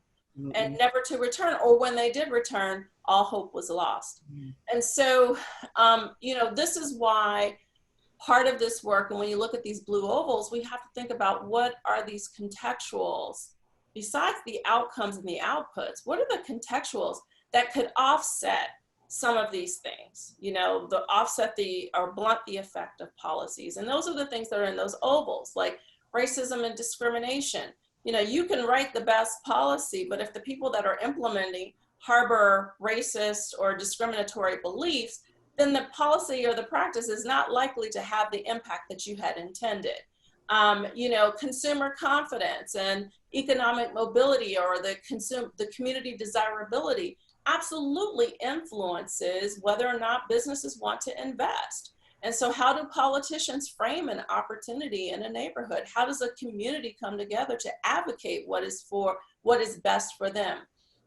and never to return, or when they did return, all hope was lost. And so, this is why part of this work, and when you look at these blue ovals, we have to think about what are these contextuals, besides the outcomes and the outputs, what are the contextuals that could offset some of these things, or blunt the effect of policies. And those are the things that are in those ovals, like racism and discrimination. You can write the best policy, but if the people that are implementing harbor racist or discriminatory beliefs, then the policy or the practice is not likely to have the impact that you had intended. Consumer confidence and economic mobility, or the community desirability, absolutely influences whether or not businesses want to invest. And so how do politicians frame an opportunity in a neighborhood? How does a community come together to advocate what is best for them?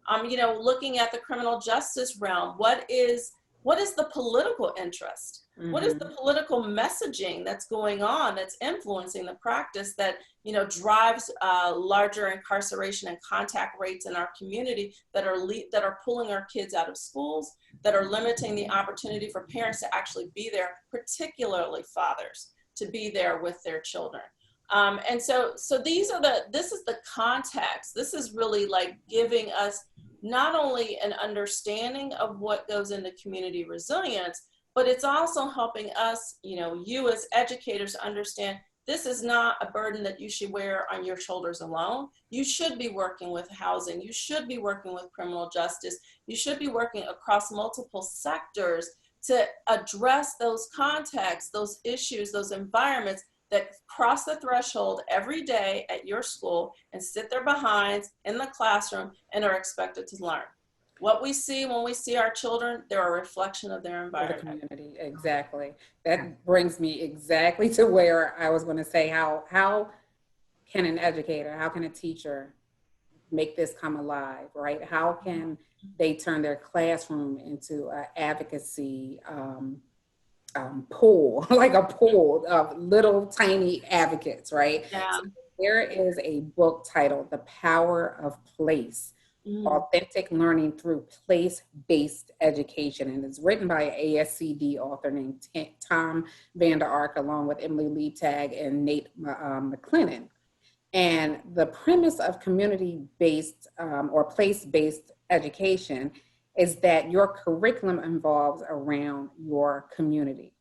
Looking at the criminal justice realm, what is the political interest? What is the political messaging that's going on that's influencing the practice that, drives larger incarceration and contact rates in our community that are pulling our kids out of schools, that are limiting the opportunity for parents to actually be there, particularly fathers, to be there with their children. And so this is the context. This is really like giving us not only an understanding of what goes into community resilience, but it's also helping us, you as educators, understand this is not a burden that you should wear on your shoulders alone. You should be working with housing. You should be working with criminal justice. You should be working across multiple sectors to address those contexts, those issues, those environments that cross the threshold every day at your school and sit their behinds in the classroom and are expected to learn. What we see when we see our children, they're a reflection of their environment. The community, exactly. That brings me exactly to where I was going to say, how can an educator, how can a teacher make this come alive, right? How can they turn their classroom into an advocacy pool, like a pool of little tiny advocates, right? Yeah. So there is a book titled The Power of Place, Authentic Learning Through Place-Based Education. And it's written by an ASCD author named Tom Vander Ark, along with Emily Leibtag and Nate McLennan. And the premise of community-based or place-based education is that your curriculum involves around your community.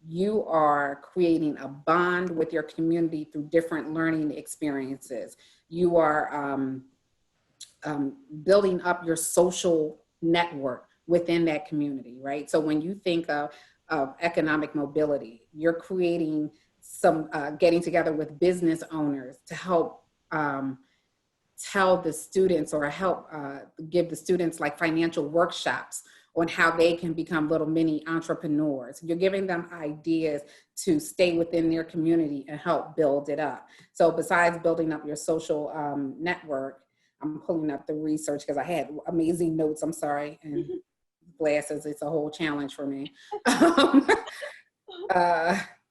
You are creating a bond with your community through different learning experiences. You are building up your social network within that community, right? So when you think of economic mobility, you're creating some, getting together with business owners to help tell the students or help give the students like financial workshops on how they can become little mini entrepreneurs. You're giving them ideas to stay within their community and help build it up. So besides building up your social network, I'm pulling up the research because I had amazing notes, I'm sorry, and glasses, it's a whole challenge for me.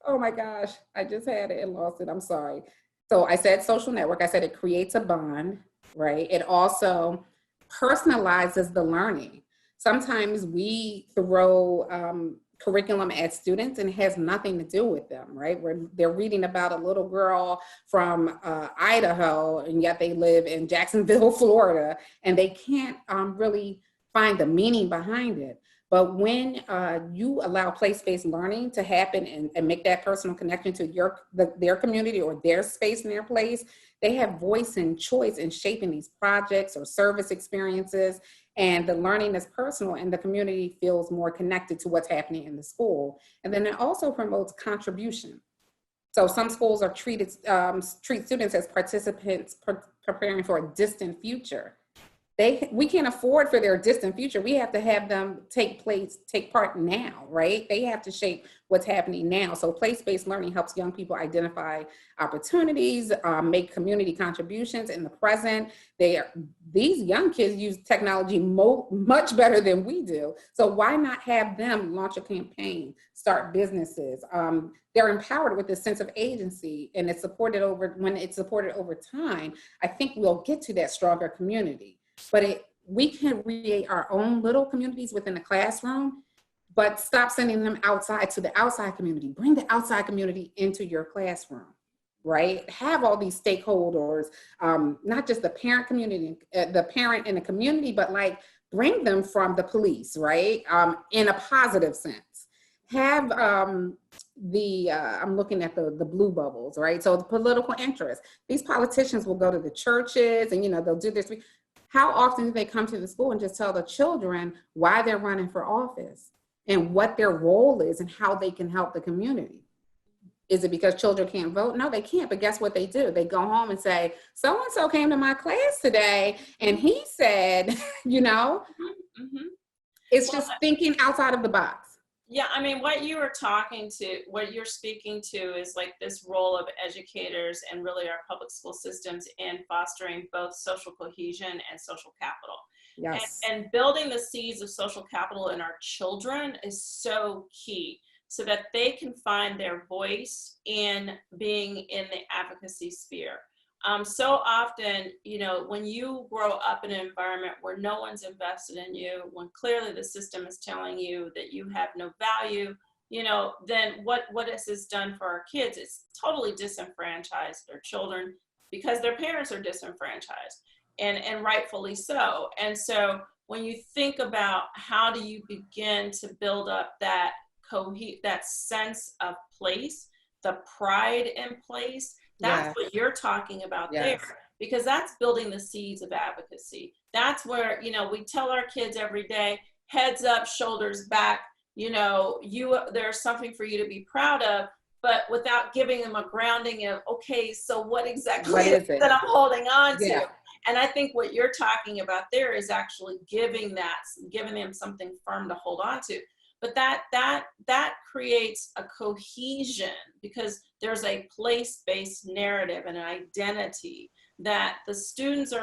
Oh my gosh, I just had it and lost it, I'm sorry. So I said social network, I said it creates a bond, right? It also personalizes the learning. Sometimes we throw curriculum at students and it has nothing to do with them, right? Where they're reading about a little girl from Idaho, and yet they live in Jacksonville, Florida, and they can't really find the meaning behind it. But when you allow place-based learning to happen and make that personal connection to their community or their space and their place, they have voice and choice in shaping these projects or service experiences, and the learning is personal and the community feels more connected to what's happening in the school. And then it also promotes contribution. So some schools are treat students as participants preparing for a distant future. We can't afford for their distant future. We have to have them take part now, right? They have to shape what's happening now. So place-based learning helps young people identify opportunities, make community contributions in the present. These young kids use technology much better than we do. So why not have them launch a campaign, start businesses? They're empowered with a sense of agency, and when it's supported over time, I think we'll get to that stronger community. But we can create our own little communities within the classroom, but stop sending them outside to the outside community. Bring the outside community into your classroom, right? Have all these stakeholders, not just the parent community, the parent in the community, but like bring them from the police, right? In a positive sense. Have I'm looking at the blue bubbles, right? So the political interest. These politicians will go to the churches and, they'll do this. How often do they come to the school and just tell the children why they're running for office and what their role is and how they can help the community? Is it because children can't vote? No, they can't. But guess what they do? They go home and say, so-and-so came to my class today and he said, Mm-hmm. It's just thinking outside of the box. Yeah, I mean, what you're speaking to is like this role of educators and really our public school systems in fostering both social cohesion and social capital. Yes. And building the seeds of social capital in our children is so key so that they can find their voice in being in the advocacy sphere. So often, when you grow up in an environment where no one's invested in you, when clearly the system is telling you that you have no value, then what this has done for our kids is totally disenfranchised their children because their parents are disenfranchised, and rightfully so. And so when you think about how do you begin to build up that sense of place, the pride in place, that's what you're talking about there, because that's building the seeds of advocacy. That's where, we tell our kids every day, heads up, shoulders back, there's something for you to be proud of, but without giving them a grounding of, okay, so what exactly is it that I'm holding on to? And I think what you're talking about there is actually giving them something firm to hold on to. But that creates a cohesion because there's a place-based narrative and an identity that the students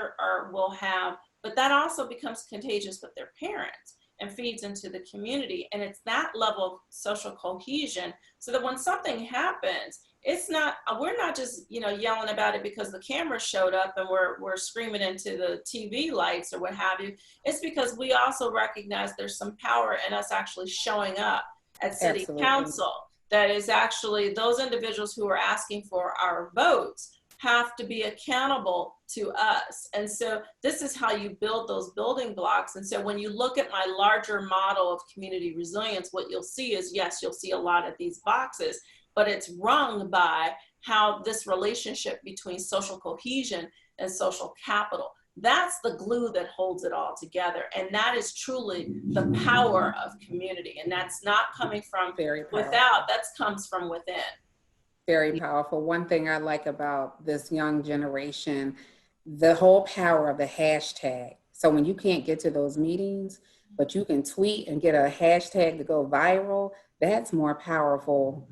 will have, but that also becomes contagious with their parents and feeds into the community. And it's that level of social cohesion so that when something happens, we're not just, yelling about it because the camera showed up and we're screaming into the TV lights or what have you. It's because we also recognize there's some power in us actually showing up at city council. That is actually those individuals who are asking for our votes have to be accountable to us. And so this is how you build those building blocks. And so when you look at my larger model of community resilience, what you'll see is, yes, you'll see a lot of these boxes, but it's rung by how this relationship between social cohesion and social capital, that's the glue that holds it all together. And that is truly the power of community. And that's not coming from without, that comes from within. Very powerful. One thing I like about this young generation, the whole power of the hashtag. So when you can't get to those meetings, but you can tweet and get a hashtag to go viral. That's more powerful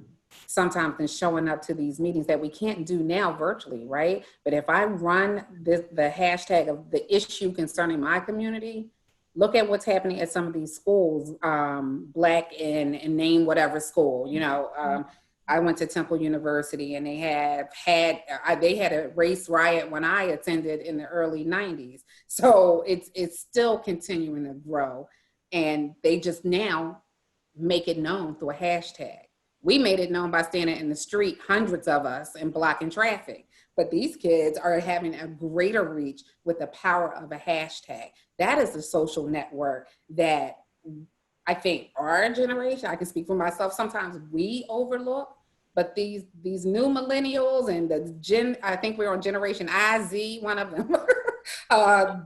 sometimes than showing up to these meetings that we can't do now virtually, right? But if I run the hashtag of the issue concerning my community, look at what's happening at some of these schools, Black and name whatever school, you know. I went to Temple University and they had a race riot when I attended in the early 90s. So it's still continuing to grow, and they just now make it known through a hashtag. We made it known by standing in the street, hundreds of us, and blocking traffic. But these kids are having a greater reach with the power of a hashtag. That is the social network that I think our generation, I can speak for myself, sometimes we overlook. But these new millennials and I think we're on Generation IZ, one of them,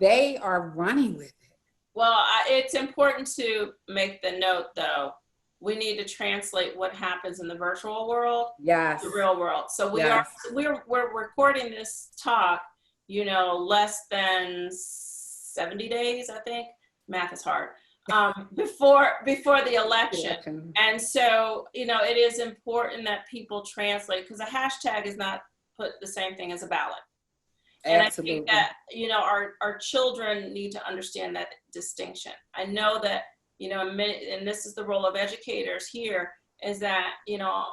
they are running with it. Well, it's important to make the note, though. We need to translate what happens in the virtual world, yes, to the real world. So yes. we're recording this talk, you know, less than 70 days, I think. Math is hard. Before the election. And so, you know, it is important that people translate, because a hashtag is not put the same thing as a ballot. And Absolutely. I think that, you know, our children need to understand that distinction. I know that, you know, and this is the role of educators here, is that, you know,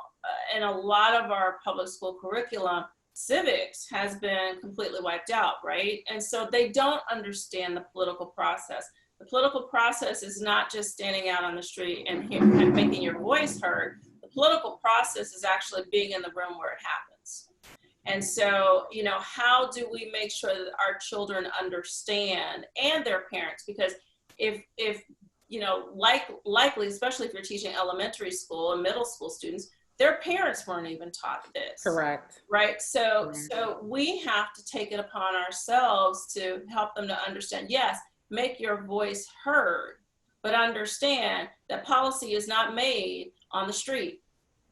in a lot of our public school curriculum, civics has been completely wiped out, right? And so they don't understand the political process. The political process is not just standing out on the street and making your voice heard. The political process is actually being in the room where it happens. And so, you know, how do we make sure that our children understand, and their parents? Because if you know, likely, especially if you're teaching elementary school and middle school students, their parents weren't even taught this. Correct. Right. So we have to take it upon ourselves to help them to understand, yes, make your voice heard, but understand that policy is not made on the street.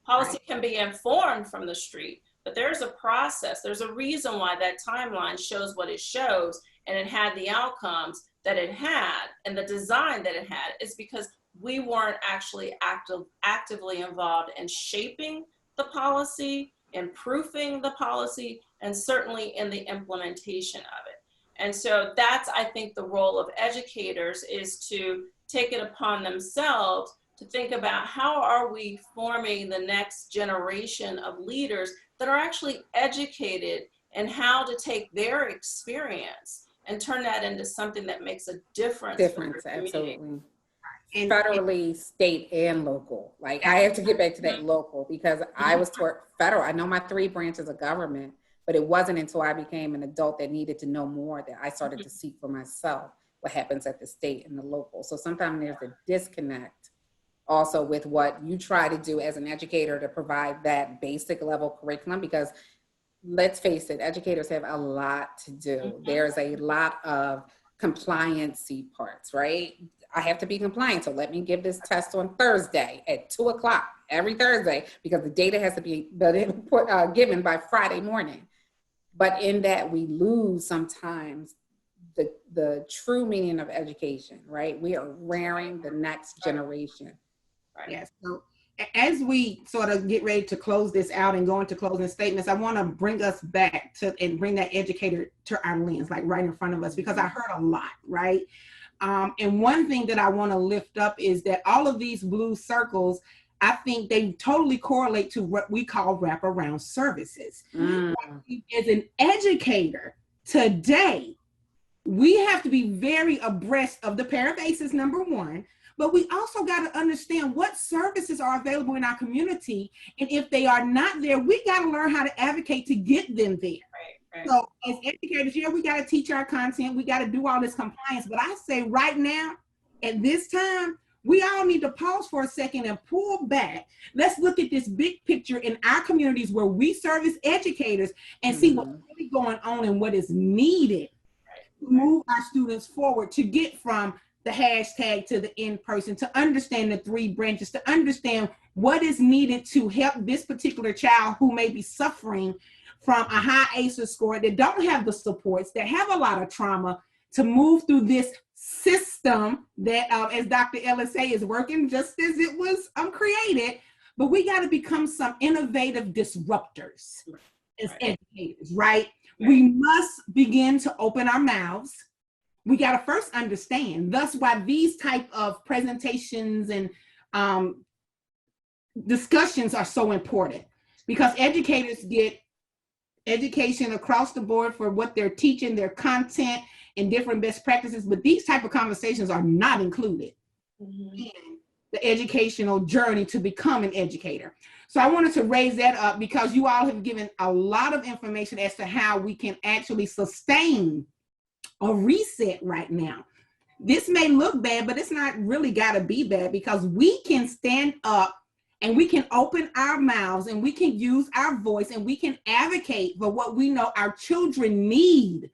Policy can be informed from the street, but there's a process. There's a reason why that timeline shows what it shows, and it had the outcomes that it had, and the design that it had, is because we weren't actually actively involved in shaping the policy, in proofing the policy, and certainly in the implementation of it. And so that's, I think, the role of educators, is to take it upon themselves to think about how are we forming the next generation of leaders that are actually educated in how to take their experience and turn that into something that makes a difference. Absolutely. And federally, state, and local. Like, I have to get back to that local, because I was taught federal. I know my 3 branches of government, but it wasn't until I became an adult that needed to know more that I started to seek for myself what happens at the state and the local. So sometimes there's a disconnect also with what you try to do as an educator to provide that basic level curriculum, because let's face it, educators have a lot to do. There's a lot of compliancy parts, right? I have to be compliant, so let me give this test on Thursday at 2:00 every Thursday, because the data has to be given by Friday morning. But in that, we lose sometimes the true meaning of education, right? We are rearing the next generation. Right. Yes. So as we sort of get ready to close this out and go into closing statements, I want to bring us back to and bring that educator to our lens, like right in front of us, because I heard a lot, right? And one thing that I want to lift up is that all of these blue circles, I think they totally correlate to what we call wraparound services. As an educator today, we have to be very abreast of the parent basis, number one, but we also got to understand what services are available in our community. And if they are not there, we got to learn how to advocate to get them there. Right. So as educators, we got to teach our content. We got to do all this compliance. But I say right now, at this time, we all need to pause for a second and pull back. Let's look at this big picture in our communities where we serve as educators and see what's really going on and what is needed to move our students forward, to get from the hashtag to the in-person, to understand the 3 branches, to understand what is needed to help this particular child who may be suffering from a high ACEs score, that don't have the supports, that have a lot of trauma, to move through this system that, as Dr. Ellis say, is working just as it was created, but we got to become some innovative disruptors as educators, right? We must begin to open our mouths. We got to first understand. Thus, why these type of presentations and discussions are so important, because educators get education across the board for what they're teaching, their content, and different best practices, but these type of conversations are not included in the educational journey to become an educator. So I wanted to raise that up because you all have given a lot of information as to how we can actually sustain a reset right now. This may look bad, but it's not really got to be bad, because we can stand up and we can open our mouths and we can use our voice and we can advocate for what we know our children need,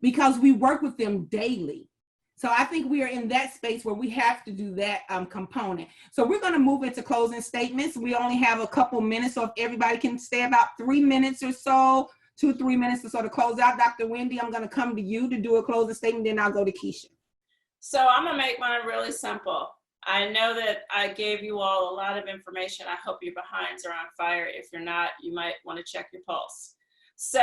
because we work with them daily. So I think we are in that space where we have to do that component. So we're going to move into closing statements. We only have a couple minutes, so if everybody can stay about 3 minutes or so, 2-3 minutes or so to close out. Dr. Wendy, I'm going to come to you to do a closing statement, then I'll go to Keisha. So I'm going to make mine really simple. I know that I gave you all a lot of information. I hope your behinds are on fire. If you're not, you might want to check your pulse. So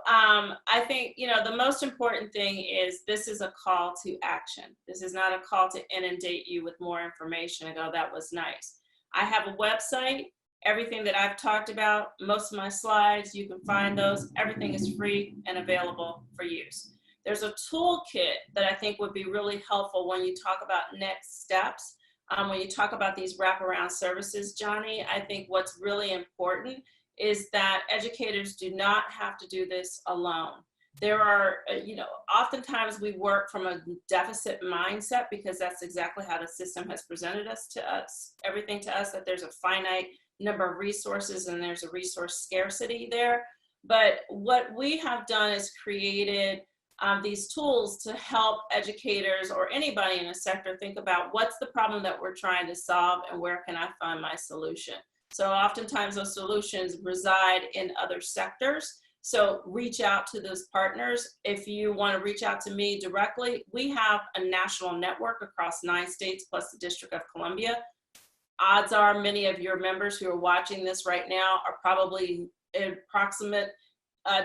I think, you know, the most important thing is this is a call to action. This is not a call to inundate you with more information and go, that was nice. I have a website. Everything that I've talked about, most of my slides, you can find those. Everything is free and available for use. There's a toolkit that I think would be really helpful when you talk about next steps. When you talk about these wraparound services, Johnny, I think what's really important is that educators do not have to do this alone. There are, you know, oftentimes we work from a deficit mindset because that's exactly how the system has presented everything to us, that there's a finite number of resources and there's a resource scarcity there. But what we have done is created these tools to help educators or anybody in a sector think about what's the problem that we're trying to solve and where can I find my solution. So oftentimes those solutions reside in other sectors. So reach out to those partners. If you want to reach out to me directly, we have a national network across 9 states plus the District of Columbia. Odds are many of your members who are watching this right now are probably in approximate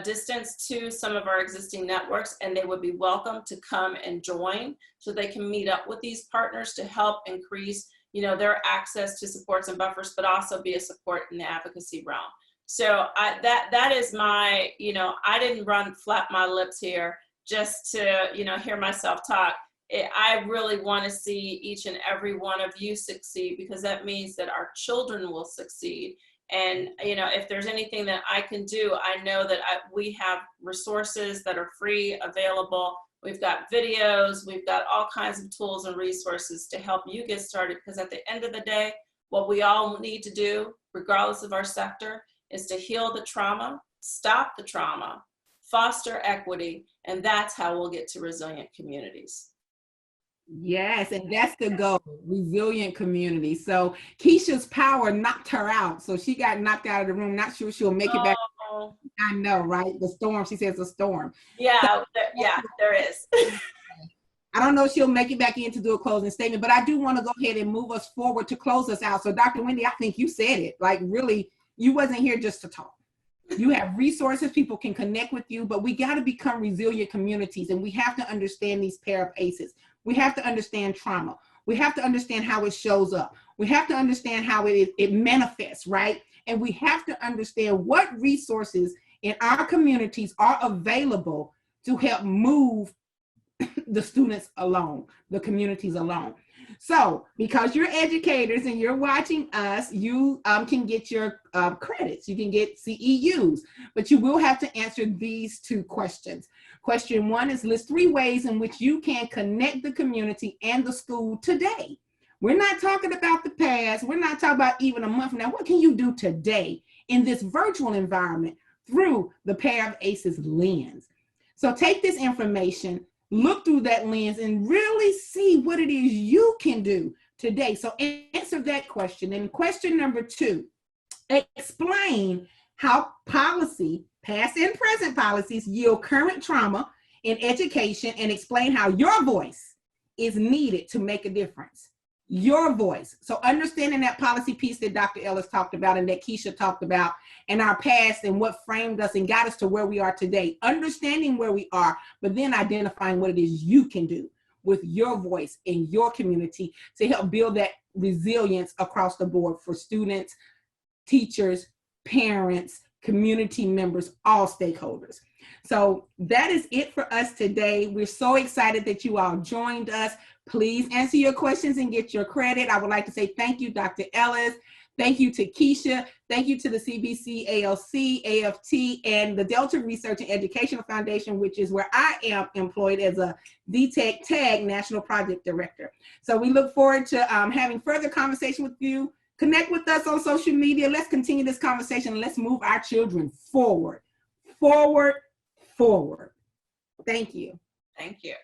distance to some of our existing networks, and they would be welcome to come and join so they can meet up with these partners to help increase, you know, their access to supports and buffers, but also be a support in the advocacy realm. So that is my, you know, I didn't flap my lips here just to, you know, hear myself talk. I really want to see each and every one of you succeed, because that means that our children will succeed. And, you know, if there's anything that I can do, I know that we have resources that are free, available. We've got videos, we've got all kinds of tools and resources to help you get started. Because at the end of the day, what we all need to do, regardless of our sector, is to heal the trauma, stop the trauma, foster equity, and that's how we'll get to resilient communities. Yes, and that's the goal, resilient community. So Keisha's power knocked her out. So she got knocked out of the room. Not sure she'll make it back. I know, right? The storm, she says a storm. Yeah, so, there is. I don't know if she'll make it back in to do a closing statement, but I do want to go ahead and move us forward to close us out. So Dr. Wendy, I think you said it. Like, really, you wasn't here just to talk. You have resources, people can connect with you, but we got to become resilient communities, and we have to understand these pair of ACEs. We have to understand trauma. We have to understand how it shows up. We have to understand how it manifests, right? And we have to understand what resources in our communities are available to help move the students along, the communities along. So because you're educators and you're watching us, you can get your credits, you can get CEUs, but you will have to answer these 2 questions. Question 1 is list 3 ways in which you can connect the community and the school today. We're not talking about the past. We're not talking about even a month from now. What can you do today in this virtual environment through the pair of ACEs lens? So take this information, look through that lens, and really see what it is you can do today. So answer that question. And question number 2, explain how policy, past and present policies, yield current trauma in education, and explain how your voice is needed to make a difference. Your voice. So understanding that policy piece that Dr. Ellis talked about and that Keisha talked about, and our past and what framed us and got us to where we are today. Understanding where we are, but then identifying what it is you can do with your voice in your community to help build that resilience across the board for students, teachers, parents, community members, all stakeholders. So that is it for us today. We're so excited that you all joined us. Please answer your questions and get your credit. I would like to say thank you, Dr. Ellis. Thank you to Keisha. Thank you to the CBC, ALC, AFT, and the Delta Research and Educational Foundation, which is where I am employed as a DTEC TAG National Project Director. So we look forward to having further conversation with you. Connect with us on social media. Let's continue this conversation and let's move our children forward. Forward, forward. Thank you. Thank you.